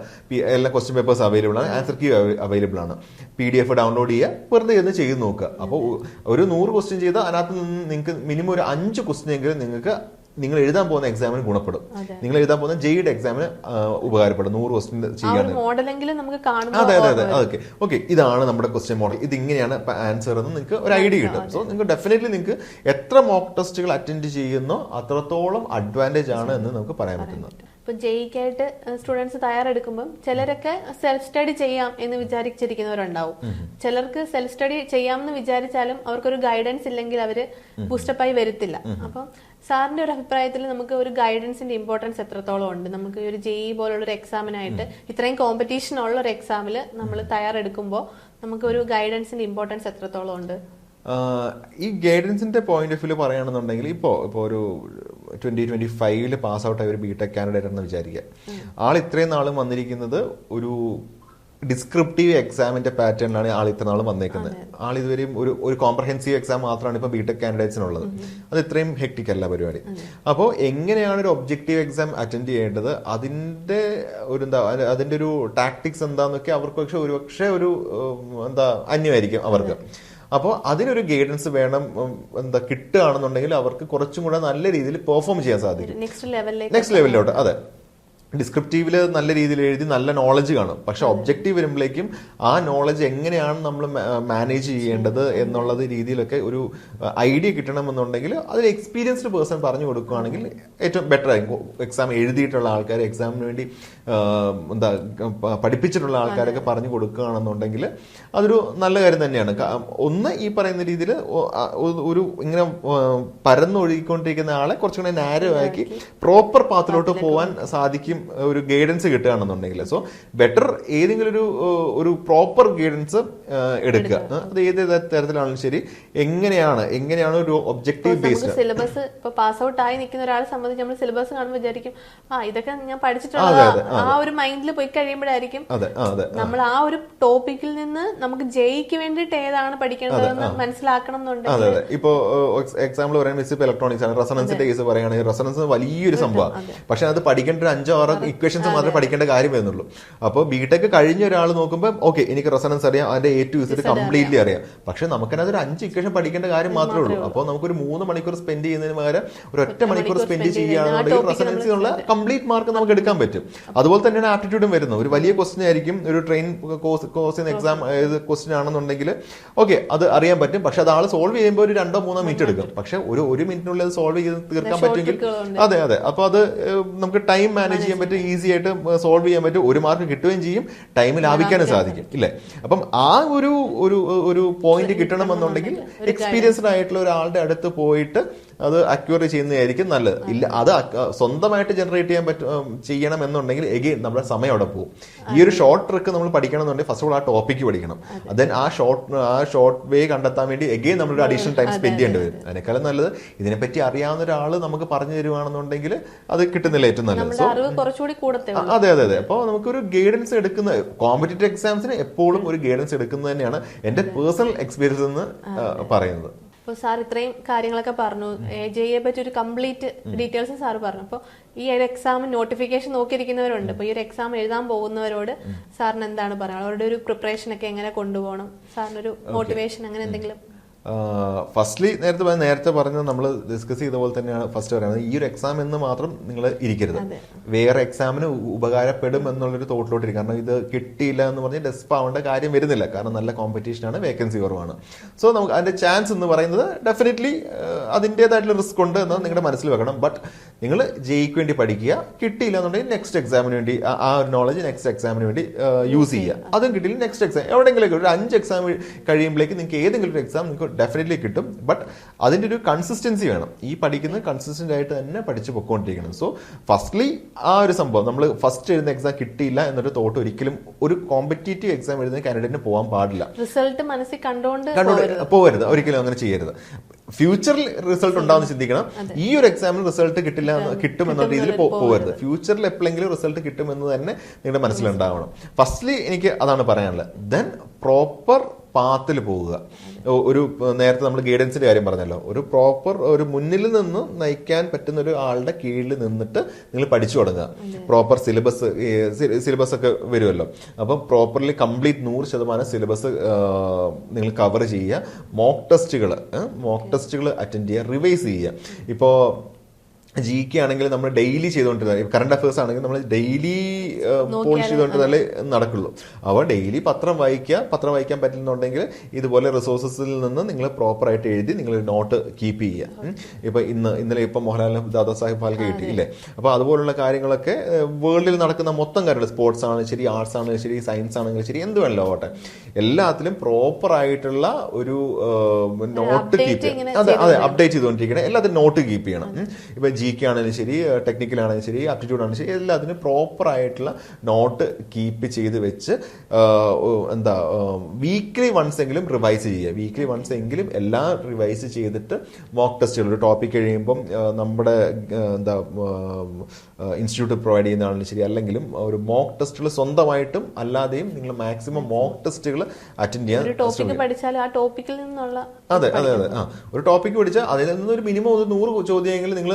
എല്ലാ ക്വസ്റ്റ്യൻ പേപ്പേഴ്സ് അവൈലബിൾ ആണ്, ആൻസർ കീ അവൈലബിൾ ആണ്. PDF ഡൗൺലോഡ് ചെയ്യുക, വെറുതെ ഒന്ന് ചെയ്ത് നോക്കുക. അപ്പോൾ ഒരു 100 ക്വസ്റ്റ്യൻ ചെയ്താൽ അതിനകത്ത് നിന്ന് നിങ്ങൾക്ക് മിനിമം ഒരു 5 ക്വസ്റ്റ്യൻ എങ്കിലും നിങ്ങൾക്ക് നിങ്ങൾ എഴുതാൻ പോകുന്ന എക്സാമിന് ഗുണപ്പെടും. നിങ്ങൾ എഴുതാൻ പോകുന്ന JEE എക്സാമിന് ഉപകാരപ്പെടും. 100 ക്വസ്റ്റ്യൻ ചെയ്യാൻ. അതെ അതെ അതെ ഓക്കെ ഇതാണ് നമ്മുടെ ക്വസ്റ്റ്യൻ മോഡൽ, ഇത് ഇങ്ങനെയാണ് ആൻസർ എന്ന് നിങ്ങൾക്ക് ഒരു ഐഡിയ കിട്ടും. സോ നിങ്ങൾക്ക് ഡെഫിനറ്റ്ലി നിങ്ങൾക്ക് എത്ര മോക്ക് ടെസ്റ്റുകൾ അറ്റൻഡ് ചെയ്യുന്നോ അത്രത്തോളം അഡ്വാൻറ്റേജ് ആണ് എന്ന് നമുക്ക് പറയാൻ പറ്റുന്നത്. ഇപ്പൊ ജെയ്ക്കായിട്ട് സ്റ്റുഡൻസ് തയ്യാറെടുക്കുമ്പോൾ ചിലരൊക്കെ സെൽഫ് സ്റ്റഡി ചെയ്യാം എന്ന് വിചാരിച്ചിരിക്കുന്നവരുണ്ടാവും. ചിലർക്ക് സെൽഫ് സ്റ്റഡി ചെയ്യാമെന്ന് വിചാരിച്ചാലും അവർക്കൊരു ഗൈഡൻസ് ഇല്ലെങ്കിൽ അവര് ബൂസ്റ്റപ്പായി വരത്തില്ല. അപ്പം സാറിന്റെ ഒരു അഭിപ്രായത്തിൽ നമുക്ക് ഒരു ഗൈഡൻസിന്റെ ഇമ്പോർട്ടൻസ് എത്രത്തോളം ഉണ്ട്? നമുക്ക് ഒരു ജെഇ പോലുള്ള ഒരു എക്സാമിനായിട്ട് ഇത്രയും കോമ്പറ്റീഷൻ ഉള്ള ഒരു എക്സാമിൽ നമ്മൾ തയ്യാറെടുക്കുമ്പോൾ നമുക്ക് ഒരു ഗൈഡൻസിന്റെ ഇമ്പോർട്ടൻസ് എത്രത്തോളം ഉണ്ട്? ഈ ഗൈഡൻസിന്റെ പോയിന്റ് ഓഫ് വ്യൂ പറയുകയാണെന്നുണ്ടെങ്കിൽ ഇപ്പോൾ ഒരു 2025 പാസ് ഔട്ട് ആയ ഒരു ബിടെക് കാൻഡിഡേറ്റ് എന്ന് വിചാരിക്കുക. ആൾ ഇത്രയും നാളും വന്നിരിക്കുന്നത് ഒരു ഡിസ്ക്രിപ്റ്റീവ് എക്സാമിന്റെ പാറ്റേണിലാണ് ആൾ ഇത്ര നാളും വന്നേക്കുന്നത്. ആൾ ഇതുവരെയും ഒരു കോംപ്രഹെൻസീവ് എക്സാം മാത്രമാണ് ഇപ്പൊ ബിടെക് കാൻഡിഡേറ്റ്സിനുള്ളത്. അത് ഇത്രയും ഹെക്ടിക് അല്ല പരിപാടി. അപ്പോൾ എങ്ങനെയാണ് ഒരു ഒബ്ജക്റ്റീവ് എക്സാം അറ്റൻഡ് ചെയ്യേണ്ടത്, അതിന്റെ ഒരു ടാക്ടിക്സ് എന്താന്നൊക്കെ അവർക്ക് ഒരുപക്ഷെ ഒരു അന്യമായിരിക്കും അവർക്ക്. അപ്പോൾ അതിനൊരു ഗൈഡൻസ് വേണം. കിട്ടുകയാണെന്നുണ്ടെങ്കിൽ അവർക്ക് കുറച്ചും കൂടെ നല്ല രീതിയിൽ പെർഫോം ചെയ്യാൻ സാധിക്കും നെക്സ്റ്റ് ലെവലിലോട്ട്. അതെ, ഡിസ്ക്രിപ്റ്റീവില് നല്ല രീതിയിൽ എഴുതി നല്ല നോളജ് കാണും. പക്ഷെ ഒബ്ജക്റ്റീവ് വരുമ്പോഴേക്കും ആ നോളജ് എങ്ങനെയാണ് നമ്മൾ മാനേജ് ചെയ്യേണ്ടത് എന്നുള്ളത് രീതിയിലൊക്കെ ഒരു ഐഡിയ കിട്ടണമെന്നുണ്ടെങ്കിൽ അതിൽ എക്സ്പീരിയൻസ്ഡ് പേഴ്സൺ പറഞ്ഞു കൊടുക്കുകയാണെങ്കിൽ ഏറ്റവും ബെറ്റർ ആയിരിക്കും. എക്സാം എഴുതിയിട്ടുള്ള ആൾക്കാർ, എക്സാമിന് വേണ്ടി പഠിപ്പിച്ചിട്ടുള്ള ആൾക്കാരൊക്കെ പറഞ്ഞു കൊടുക്കുകയാണെന്നുണ്ടെങ്കിൽ അതൊരു നല്ല കാര്യം തന്നെയാണ്. ഒന്ന്, ഈ പറയുന്ന രീതിയിൽ ഒരു ഇങ്ങനെ പരന്നൊഴുകിക്കൊണ്ടിരിക്കുന്ന ആളെ കുറച്ചുകൂടെ നാരോ ആക്കി പ്രോപ്പർ പാത്തിലോട്ട് പോകാൻ സാധിക്കും ഒരു ഗൈഡൻസ് കിട്ടുകയാണെന്നുണ്ടെങ്കിൽ. സോ ബെറ്റർ ഏതെങ്കിലും ഒരു പ്രോപ്പർ ഗൈഡൻസ് എടുക്കുക. അത് ഏത് തരത്തിലാണെങ്കിലും ശരി. എങ്ങനെയാണ് ഒരു ഒബ്ജക്റ്റീവ് ബേസ്ഡ് സിലബസ് ഇപ്പൊ പാസ് ഔട്ട് ആയി നിൽക്കുന്ന ഒരാളെ സംബന്ധിച്ച് നമ്മൾ സിലബസ് കാണുമ്പോൾ വിചാരിക്കും ഇതൊക്കെ ഞാൻ പഠിച്ചിട്ടുള്ളത്. ആ ഒരു മൈൻഡിൽ പോയി കഴിയുമ്പോഴായിരിക്കും നമ്മൾ ആ ഒരു ടോപ്പിക്കിൽ നിന്ന് നമുക്ക് ജെഇക്ക് വേണ്ടിയിട്ട് ഏതാണ് പഠിക്കേണ്ടതെന്ന് മനസ്സിലാക്കണം എന്നുണ്ടെങ്കിൽ. അതെ, ഇപ്പോ എക്സാമ്പിൾ പറയുന്നത് ഇലക്ട്രോണിക്സ് ആണ്. റെസൊണൻസിന്റെ കേസ് പറയുകയാണെങ്കിൽ റെസൊണൻസ് വലിയൊരു സംഭവമാണ്. പക്ഷെ അത് പഠിക്കേണ്ട ഒരു 5-6 ഇക്വേഷൻസ് മാത്രമേ പഠിക്കേണ്ട കാര്യം വരുന്നുള്ളൂ. അപ്പോൾ ബിടെക് കഴിഞ്ഞ ഒരാൾ നോക്കുമ്പോൾ ഓക്കെ എനിക്ക് റെസൊണൻസ് അറിയാം, അതിന്റെ A to Z കംപ്ലീറ്റ്ലി അറിയാം. പക്ഷെ നമുക്കതിനകത്ത് ഒരു 5 ഇക്വേഷൻ പഠിക്കേണ്ട കാര്യം മാത്രമേ ഉള്ളൂ. അപ്പോൾ നമുക്കൊരു 3 മണിക്കൂർ സ്പെൻഡ് ചെയ്യുന്നതിന് പകരം ഒരു 1 മണിക്കൂർ സ്പെൻഡ് ചെയ്യുകയാണെന്നുണ്ടെങ്കിൽ റെസൊണൻസിനുള്ള കംപ്ലീറ്റ് മാർക്ക് നമുക്ക് എടുക്കാൻ പറ്റും. അതുപോലെ തന്നെയാണ് ആപ്റ്റിറ്റ്യൂഡും വരുന്നത്. ഒരു വലിയ ക്വസ്റ്റ്യൻ ആയിരിക്കും, ഒരു ട്രെയിൻ കോഴ്സിന് എക്സാം ക്വസ്റ്റ്യൻ ആണെന്നുണ്ടെങ്കിൽ ഓക്കെ അത് അറിയാൻ പറ്റും. പക്ഷെ അത് ആൾ സോൾവ് ചെയ്യുമ്പോൾ ഒരു 2-3 മിനിറ്റ് എടുക്കും. പക്ഷെ ഒരു മിനിറ്റിനുള്ളിൽ അത് സോൾവ് ചെയ്ത് തീർക്കാൻ പറ്റുമെങ്കിൽ അതെ. അപ്പൊ അത് നമുക്ക് ടൈം മാനേജ് ചെയ്യാൻ പറ്റും, ഈസി ആയിട്ട് സോൾവ് ചെയ്യാൻ പറ്റും, 1 മാർക്ക് കിട്ടുകയും ചെയ്യും, ടൈം ലാഭിക്കാനും സാധിക്കും ഇല്ലേ. അപ്പം ആ ഒരു പോയിന്റ് കിട്ടണമെന്നുണ്ടെങ്കിൽ എക്സ്പീരിയൻസ്ഡ് ആയിട്ടുള്ള ഒരാളുടെ അടുത്ത് പോയിട്ട് അത് അക്യൂർ ചെയ്യുന്നതായിരിക്കും നല്ലത്. ഇല്ല അത് സ്വന്തമായിട്ട് ജനറേറ്റ് ചെയ്യണം എന്നുണ്ടെങ്കിൽ എഗെയിൻ നമ്മുടെ സമയം അവിടെ പോകും. ഈ ഒരു ഷോർട്ട് ട്രിക്ക് നമ്മൾ പഠിക്കണം എന്നുണ്ടെങ്കിൽ ഫസ്റ്റ് ഓഫ് ഓൾ ആ ടോപ്പിക്ക് പഠിക്കണം. ദെൻ ആ ഷോർട്ട് വേ കണ്ടെത്താൻ വേണ്ടി എഗെയിൻ നമ്മളൊരു അഡീഷണൽ ടൈം സ്പെൻഡ് ചെയ്യേണ്ടി വരും. അതിനേക്കാളും നല്ലത് ഇതിനെപ്പറ്റി അറിയാവുന്ന ഒരാൾ നമുക്ക് പറഞ്ഞു തരുവാണെന്നുണ്ടെങ്കിൽ അത് കിട്ടുന്നില്ല ഏറ്റവും നല്ലത്. സോ അതെ. അപ്പോൾ നമുക്കൊരു ഗൈഡൻസ് എടുക്കുന്ന കോമ്പറ്റീറ്റീവ് എക്സാംസിന് എപ്പോഴും ഒരു ഗൈഡൻസ് എടുക്കുന്നത് തന്നെയാണ് എന്റെ പേഴ്സണൽ എക്സ്പീരിയൻസ് എന്ന് പറയുന്നത്. അപ്പോൾ സാർ ഇത്രയും കാര്യങ്ങളൊക്കെ പറഞ്ഞു, ജെഇയെ പറ്റി ഒരു കംപ്ലീറ്റ് ഡീറ്റെയിൽസ് സാർ പറഞ്ഞു. അപ്പോൾ ഈ ഒരു എക്സാം നോട്ടിഫിക്കേഷൻ നോക്കിയിരിക്കുന്നവരുണ്ട്. അപ്പോൾ ഈ ഒരു എക്സാം എഴുതാൻ പോകുന്നവരോട് സാറിന് എന്താണ് പറയുക? അവരുടെ ഒരു പ്രിപ്പറേഷൻ ഒക്കെ എങ്ങനെ കൊണ്ടുപോകണം? സാറിനൊരു മോട്ടിവേഷൻ അങ്ങനെ എന്തെങ്കിലും? ഫസ്റ്റ്ലി നേരത്തെ പറഞ്ഞത് നമ്മൾ ഡിസ്കസ് ചെയ്ത പോലെ തന്നെയാണ് ഫസ്റ്റ് പറയുന്നത്. ഈ ഒരു എക്സാം എന്ന് മാത്രം നിങ്ങൾ ഇരിക്കരുത്, വേറെ എക്സാമിന് ഉപകാരപ്പെടും എന്നുള്ളൊരു തോട്ടിലോട്ടിരിക്കും. കാരണം ഇത് കിട്ടിയില്ല എന്ന് പറഞ്ഞ് ഡെസ്പ് ആവേണ്ട കാര്യം വരുന്നില്ല. കാരണം നല്ല കോമ്പറ്റീഷനാണ്, വേക്കൻസി കുറവാണ്. സോ നമുക്ക് അതിന്റെ ചാൻസ് എന്ന് പറയുന്നത് ഡെഫിനറ്റ്ലി അതിൻ്റെതായിട്ടുള്ള റിസ്ക് ഉണ്ട് എന്ന് നിങ്ങളുടെ മനസ്സിൽ വെക്കണം. ബട്ട് നിങ്ങൾ ജെഇക്ക് വേണ്ടി പഠിക്കുക, കിട്ടിയില്ല എന്നുണ്ടെങ്കിൽ നെക്സ്റ്റ് എക്സാമിന് വേണ്ടി ആ ഒരു നോളജ് നെക്സ്റ്റ് എക്സാമിന് വേണ്ടി യൂസ് ചെയ്യുക. അതും കിട്ടിയില്ല നെക്സ്റ്റ് എക്സാം എവിടെയെങ്കിലും ഒരു 5 എക്സാം കഴിയുമ്പോഴേക്ക് നിങ്ങൾക്ക് ഏതെങ്കിലും ഒരു എക്സാം നിങ്ങൾക്ക് ഡെഫിനറ്റ്ലി കിട്ടും. ബട്ട് അതിന്റെ ഒരു കൺസിസ്റ്റൻസി വേണം. ഈ പഠിക്കുന്നത് കൺസിസ്റ്റന്റ് ആയിട്ട് തന്നെ പഠിച്ചു പൊക്കോണ്ടിരിക്കണം. സോ ഫസ്റ്റ്ലി ആ ഒരു സംഭവം നമ്മൾ ഫസ്റ്റ് എഴുതുന്ന എക്സാം കിട്ടിയില്ല എന്നൊരു തോട്ട് ഒരിക്കലും ഒരു കോമ്പറ്റീറ്റീവ് എക്സാം എഴുതുന്ന കാൻഡിഡേറ്റിന് പോകാൻ പാടില്ല. റിസൾട്ട് മനസ്സിൽ കണ്ടുകൊണ്ട് പോകരുത്, ഒരിക്കലും അങ്ങനെ ചെയ്യരുത്. ഫ്യൂച്ചറിൽ റിസൾട്ട് ഉണ്ടാവുന്ന ചിന്തിക്കണം. ഈ ഒരു എക്സാമിൽ റിസൾട്ട് കിട്ടും എന്ന രീതിയിൽ പോകരുത്. ഫ്യൂച്ചറിൽ എപ്പോഴെങ്കിലും റിസൾട്ട് കിട്ടുമെന്ന് തന്നെ നിങ്ങളുടെ മനസ്സിലുണ്ടാവണം. ഫസ്റ്റ്ലി എനിക്ക് അതാണ് പറയാനുള്ളത്. ദെൻ പ്രോപ്പർ പാത്തിൽ പോവുക. ഒരു നേരത്തെ നമ്മൾ ഗൈഡൻസിന്റെ കാര്യം പറഞ്ഞല്ലോ, ഒരു പ്രോപ്പർ ഒരു മുന്നിൽ നിന്ന് നയിക്കാൻ പറ്റുന്ന ഒരു ആളുടെ കീഴിൽ നിന്നിട്ട് നിങ്ങൾ പഠിച്ചു തുടങ്ങുക. പ്രോപ്പർ സിലബസ് ഒക്കെ വരുമല്ലോ. അപ്പം പ്രോപ്പർലി കംപ്ലീറ്റ് 100% സിലബസ് നിങ്ങൾ കവർ ചെയ്യുക. മോക്ക് ടെസ്റ്റുകൾ അറ്റൻഡ് ചെയ്യുക, റിവൈസ് ചെയ്യുക. ഇപ്പോൾ GK ആണെങ്കിൽ നമ്മൾ ഡെയിലി ചെയ്തുകൊണ്ടിരുന്നത്, കറണ്ട് അഫയേഴ്സ് ആണെങ്കിൽ നമ്മൾ ഡെയിലി പോളിഷ് ചെയ്തുകൊണ്ടിരുന്നാലേ നടക്കുള്ളൂ. അപ്പോൾ ഡെയിലി പത്രം വായിക്കാൻ പറ്റുന്നുണ്ടെങ്കിൽ ഇതുപോലെ റിസോഴ്സസിൽ നിന്ന് നിങ്ങൾ പ്രോപ്പറായിട്ട് എഴുതി നിങ്ങൾ നോട്ട് കീപ്പ് ചെയ്യുക. ഇപ്പൊ ഇന്നലെ ഇപ്പം മോഹൻലാലിന് ദാദാ സാഹിബ് ഫാൽക്കെ കിട്ടി ഇല്ലേ? അപ്പൊ അതുപോലുള്ള കാര്യങ്ങളൊക്കെ വേൾഡിൽ നടക്കുന്ന മൊത്തം കാര്യങ്ങൾ, സ്പോർട്സ് ആണ് ശരി, ആർട്സ് ആണെങ്കിലും ശരി, സയൻസ് ആണെങ്കിലും ശരി, എന്ത് വേണമല്ലോ ആവട്ടെ, എല്ലാത്തിലും പ്രോപ്പർ ആയിട്ടുള്ള ഒരു നോട്ട് കീപ്പ് ചെയ്യണം. അതെ, അപ്ഡേറ്റ് ചെയ്തുകൊണ്ടിരിക്കണം. എല്ലാത്തിനും നോട്ട് കീപ്പ് ചെയ്യണം. ഇപ്പൊ GK ആണെങ്കിലും ശരി, ടെക്നിക്കൽ ആണെങ്കിലും ശരി, ആപ്റ്റിറ്റ്യൂഡ് ആണെങ്കിലും ശരി, എല്ലാത്തിനും പ്രോപ്പർ ആയിട്ടുള്ള നോട്ട് കീപ്പ് ചെയ്ത് വെച്ച് വീക്ക്ലി വൺസ് എങ്കിലും റിവൈസ് ചെയ്യുക. വീക്ക്ലി വൺസ് എങ്കിലും എല്ലാം റിവൈസ് ചെയ്തിട്ട് മോക്ക് ടെസ്റ്റുകൾ, ഒരു ടോപ്പിക് കഴിയുമ്പം നമ്മുടെ ഇൻസ്റ്റിറ്റ്യൂട്ട് പ്രൊവൈഡ് ചെയ്യുന്നതാണെങ്കിലും ശരി, അല്ലെങ്കിലും ഒരു മോക്ക് ടെസ്റ്റുകൾ സ്വന്തമായിട്ടും അല്ലാതെയും നിങ്ങൾ മാക്സിമം മോക്ക് ടെസ്റ്റുകൾ അറ്റൻഡ് ചെയ്യാൻ. അതെ അതെ അതെ. ഒരു ടോപ്പിക് പഠിച്ചാൽ അതിൽ നിന്നൊരു മിനിമം 100 ചോദ്യമെങ്കിലും നിങ്ങൾ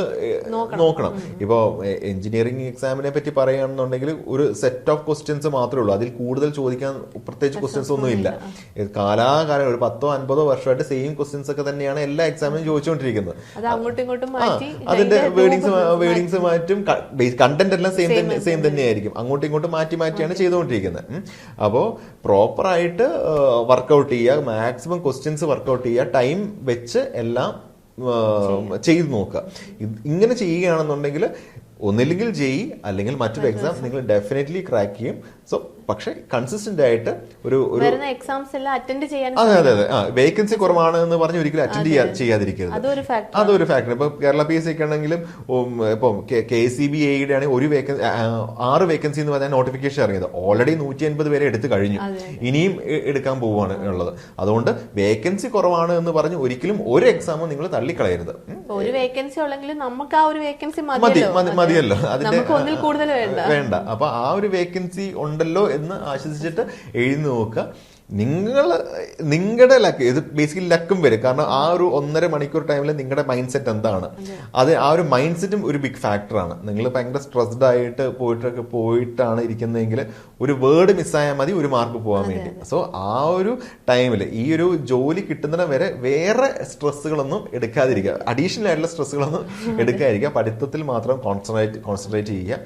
നോക്കണം. ഇപ്പോൾ എഞ്ചിനീയറിംഗ് എക്സാമിനെ പറ്റി പറയുകയാണെന്നുണ്ടെങ്കിൽ ഒരു സെറ്റ് ഓഫ് ക്വസ്റ്റ്യൻസ് മാത്രമേ ഉള്ളൂ. അതിൽ കൂടുതൽ ചോദിക്കാൻ പ്രത്യേകിച്ച് ക്വസ്റ്റ്യൻസ് ഒന്നും ഇല്ല. കാലാകാലം ഒരു 10-50 വർഷമായിട്ട് സെയിം ക്വസ്റ്റ്യൻസ് ഒക്കെ തന്നെയാണ് എല്ലാ എക്സാമിനും ചോദിച്ചുകൊണ്ടിരിക്കുന്നത്. അതിന്റെ വേർഡിങ്സ് മാറ്റും, കണ്ടന്റ് എല്ലാം സെയിം തന്നെയായിരിക്കും. അങ്ങോട്ടും ഇങ്ങോട്ടും മാറ്റിയാണ് ചെയ്തുകൊണ്ടിരിക്കുന്നത്. അപ്പോൾ പ്രോപ്പറായിട്ട് വർക്ക്ഔട്ട് ചെയ്യുക, മാക്സിമം ക്വസ്റ്റ്യൻസ് വർക്ക്ഔട്ട് ചെയ്യുക, ടൈം വെച്ച് എല്ലാം ചെയ്ത് നോക്കുക. ഇങ്ങനെ ചെയ്യുകയാണെന്നുണ്ടെങ്കിൽ ഒന്നില്ലെങ്കിൽ JEE അല്ലെങ്കിൽ മറ്റൊരു എക്സാം നിങ്ങൾ ഡെഫിനറ്റ്ലി ക്രാക്ക് ചെയ്യും. സോ പക്ഷെ കൺസിസ്റ്റന്റ് ആയിട്ട് ഒരു എക്സാംസ് എല്ലാം അറ്റൻഡ് ചെയ്യാൻ. അതെ. വേക്കൻസി കുറവാണ് എന്ന് പറഞ്ഞ് ഒരിക്കലും അറ്റൻഡ് ചെയ്യാതിരിക്കരുത്. അതൊരു ഫാക്ടർ. ഇപ്പൊ കേരള PSC ഒക്കെ ആണെങ്കിലും ഇപ്പൊ KCBA-യുടെ ആണെങ്കിൽ 6 വേക്കൻസി എന്ന് പറഞ്ഞാൽ നോട്ടിഫിക്കേഷൻ ഇറങ്ങിയത്. ഓൾറെഡി 180 പേരെ എടുത്തു കഴിഞ്ഞു, ഇനിയും എടുക്കാൻ പോവുകയാണ് ഉള്ളത്. അതുകൊണ്ട് വേക്കൻസി കുറവാണ് എന്ന് പറഞ്ഞ് ഒരിക്കലും ഒരു എക്സാമും നിങ്ങൾ തള്ളിക്കളയരുത്. ഒരു വേക്കൻസി ഉള്ളെങ്കിലും നമുക്ക് ആ ഒരു വേക്കൻസി മതിയല്ലോ, അതിന്റെ കൂടുതൽ വേണ്ട. അപ്പൊ ആ ഒരു വേക്കൻസി ഉണ്ടല്ലോ എന്ന് ആശ്വസിച്ചിട്ട് എഴുതി നോക്കുക. നിങ്ങളുടെ ലക്ക്, ഇത് ബേസിക്കലി ലക്കും വരും. കാരണം ആ ഒരു 1.5 മണിക്കൂർ ടൈമിൽ നിങ്ങളുടെ മൈൻഡ് സെറ്റ് എന്താണ്, അത് ആ ഒരു മൈൻഡ് സെറ്റും ഒരു ബിഗ് ഫാക്ടറാണ്. നിങ്ങൾ ഭയങ്കര സ്ട്രെസ്ഡ് ആയിട്ട് പോയിട്ടാണ് ഇരിക്കുന്നതെങ്കിൽ ഒരു വേർഡ് മിസ്സായാൽ മതി ഒരു മാർക്ക് പോകാൻ വേണ്ടി. സോ ആ ഒരു ടൈമിൽ ഈ ഒരു ജോലി കിട്ടുന്നിടം വരെ വേറെ സ്ട്രെസ്സുകളൊന്നും എടുക്കാതിരിക്കുക, അഡീഷണൽ ആയിട്ടുള്ള സ്ട്രെസ്സുകളൊന്നും എടുക്കാതിരിക്കുക. പഠിത്തത്തിൽ മാത്രം കോൺസെൻട്രേറ്റ് ചെയ്യുക.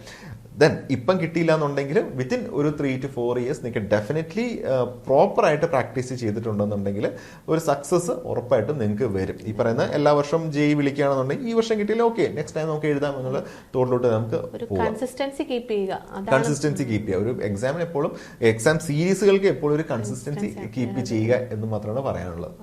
ദെൻ ഇപ്പം കിട്ടിയില്ല എന്നുണ്ടെങ്കിൽ വിത്തിൻ ഒരു 3 to 4 years നിങ്ങൾക്ക് ഡെഫിനറ്റ്ലി പ്രോപ്പറായിട്ട് പ്രാക്ടീസ് ചെയ്തിട്ടുണ്ടെന്നുണ്ടെങ്കിൽ ഒരു സക്സസ് ഉറപ്പായിട്ടും നിങ്ങൾക്ക് വരും. ഈ പറയുന്ന എല്ലാ വർഷവും JEE വിളിക്കുകയാണെന്നുണ്ടെങ്കിൽ ഈ വർഷം കിട്ടിയില്ല, ഓക്കെ നെക്സ്റ്റ് ടൈം നമുക്ക് എഴുതാം എന്നുള്ള തോട്ടിലോട്ട് നമുക്ക് കൺസിസ്റ്റൻസി കീപ്പ് ചെയ്യുക. ഒരു എക്സാമിന് എപ്പോഴും, എക്സാം സീരീസുകൾക്ക് എപ്പോഴും ഒരു കൺസിസ്റ്റൻസി കീപ്പ് ചെയ്യുക എന്ന് മാത്രമാണ് പറയാനുള്ളത്.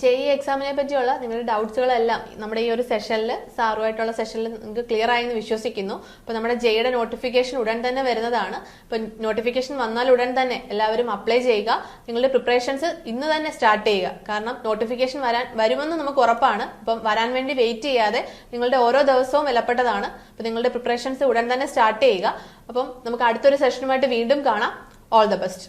JEE എക്സാമിനെ പറ്റിയുള്ള നിങ്ങളുടെ ഡൗട്ട്സുകളെല്ലാം നമ്മുടെ ഈ ഒരു സെഷനിൽ, സാറുമായിട്ടുള്ള സെഷനിൽ നിങ്ങൾക്ക് ക്ലിയർ ആയെന്ന് വിശ്വസിക്കുന്നു. അപ്പോൾ നമ്മുടെ JEEയുടെ നോട്ടിഫിക്കേഷൻ ഉടൻ തന്നെ വരുന്നതാണ്. അപ്പോൾ നോട്ടിഫിക്കേഷൻ വന്നാൽ ഉടൻ തന്നെ എല്ലാവരും അപ്ലൈ ചെയ്യുക. നിങ്ങളുടെ പ്രിപ്പറേഷൻസ് ഇന്ന് തന്നെ സ്റ്റാർട്ട് ചെയ്യുക. കാരണം നോട്ടിഫിക്കേഷൻ വരുമെന്ന് നമുക്ക് ഉറപ്പാണ്. അപ്പം വരാൻ വേണ്ടി വെയിറ്റ് ചെയ്യാതെ നിങ്ങളുടെ ഓരോ ദിവസവും വിലപ്പെട്ടതാണ്. അപ്പോൾ നിങ്ങളുടെ പ്രിപ്പറേഷൻസ് ഉടൻ തന്നെ സ്റ്റാർട്ട് ചെയ്യുക. അപ്പം നമുക്ക് അടുത്തൊരു സെഷനുമായിട്ട് വീണ്ടും കാണാം. All the best.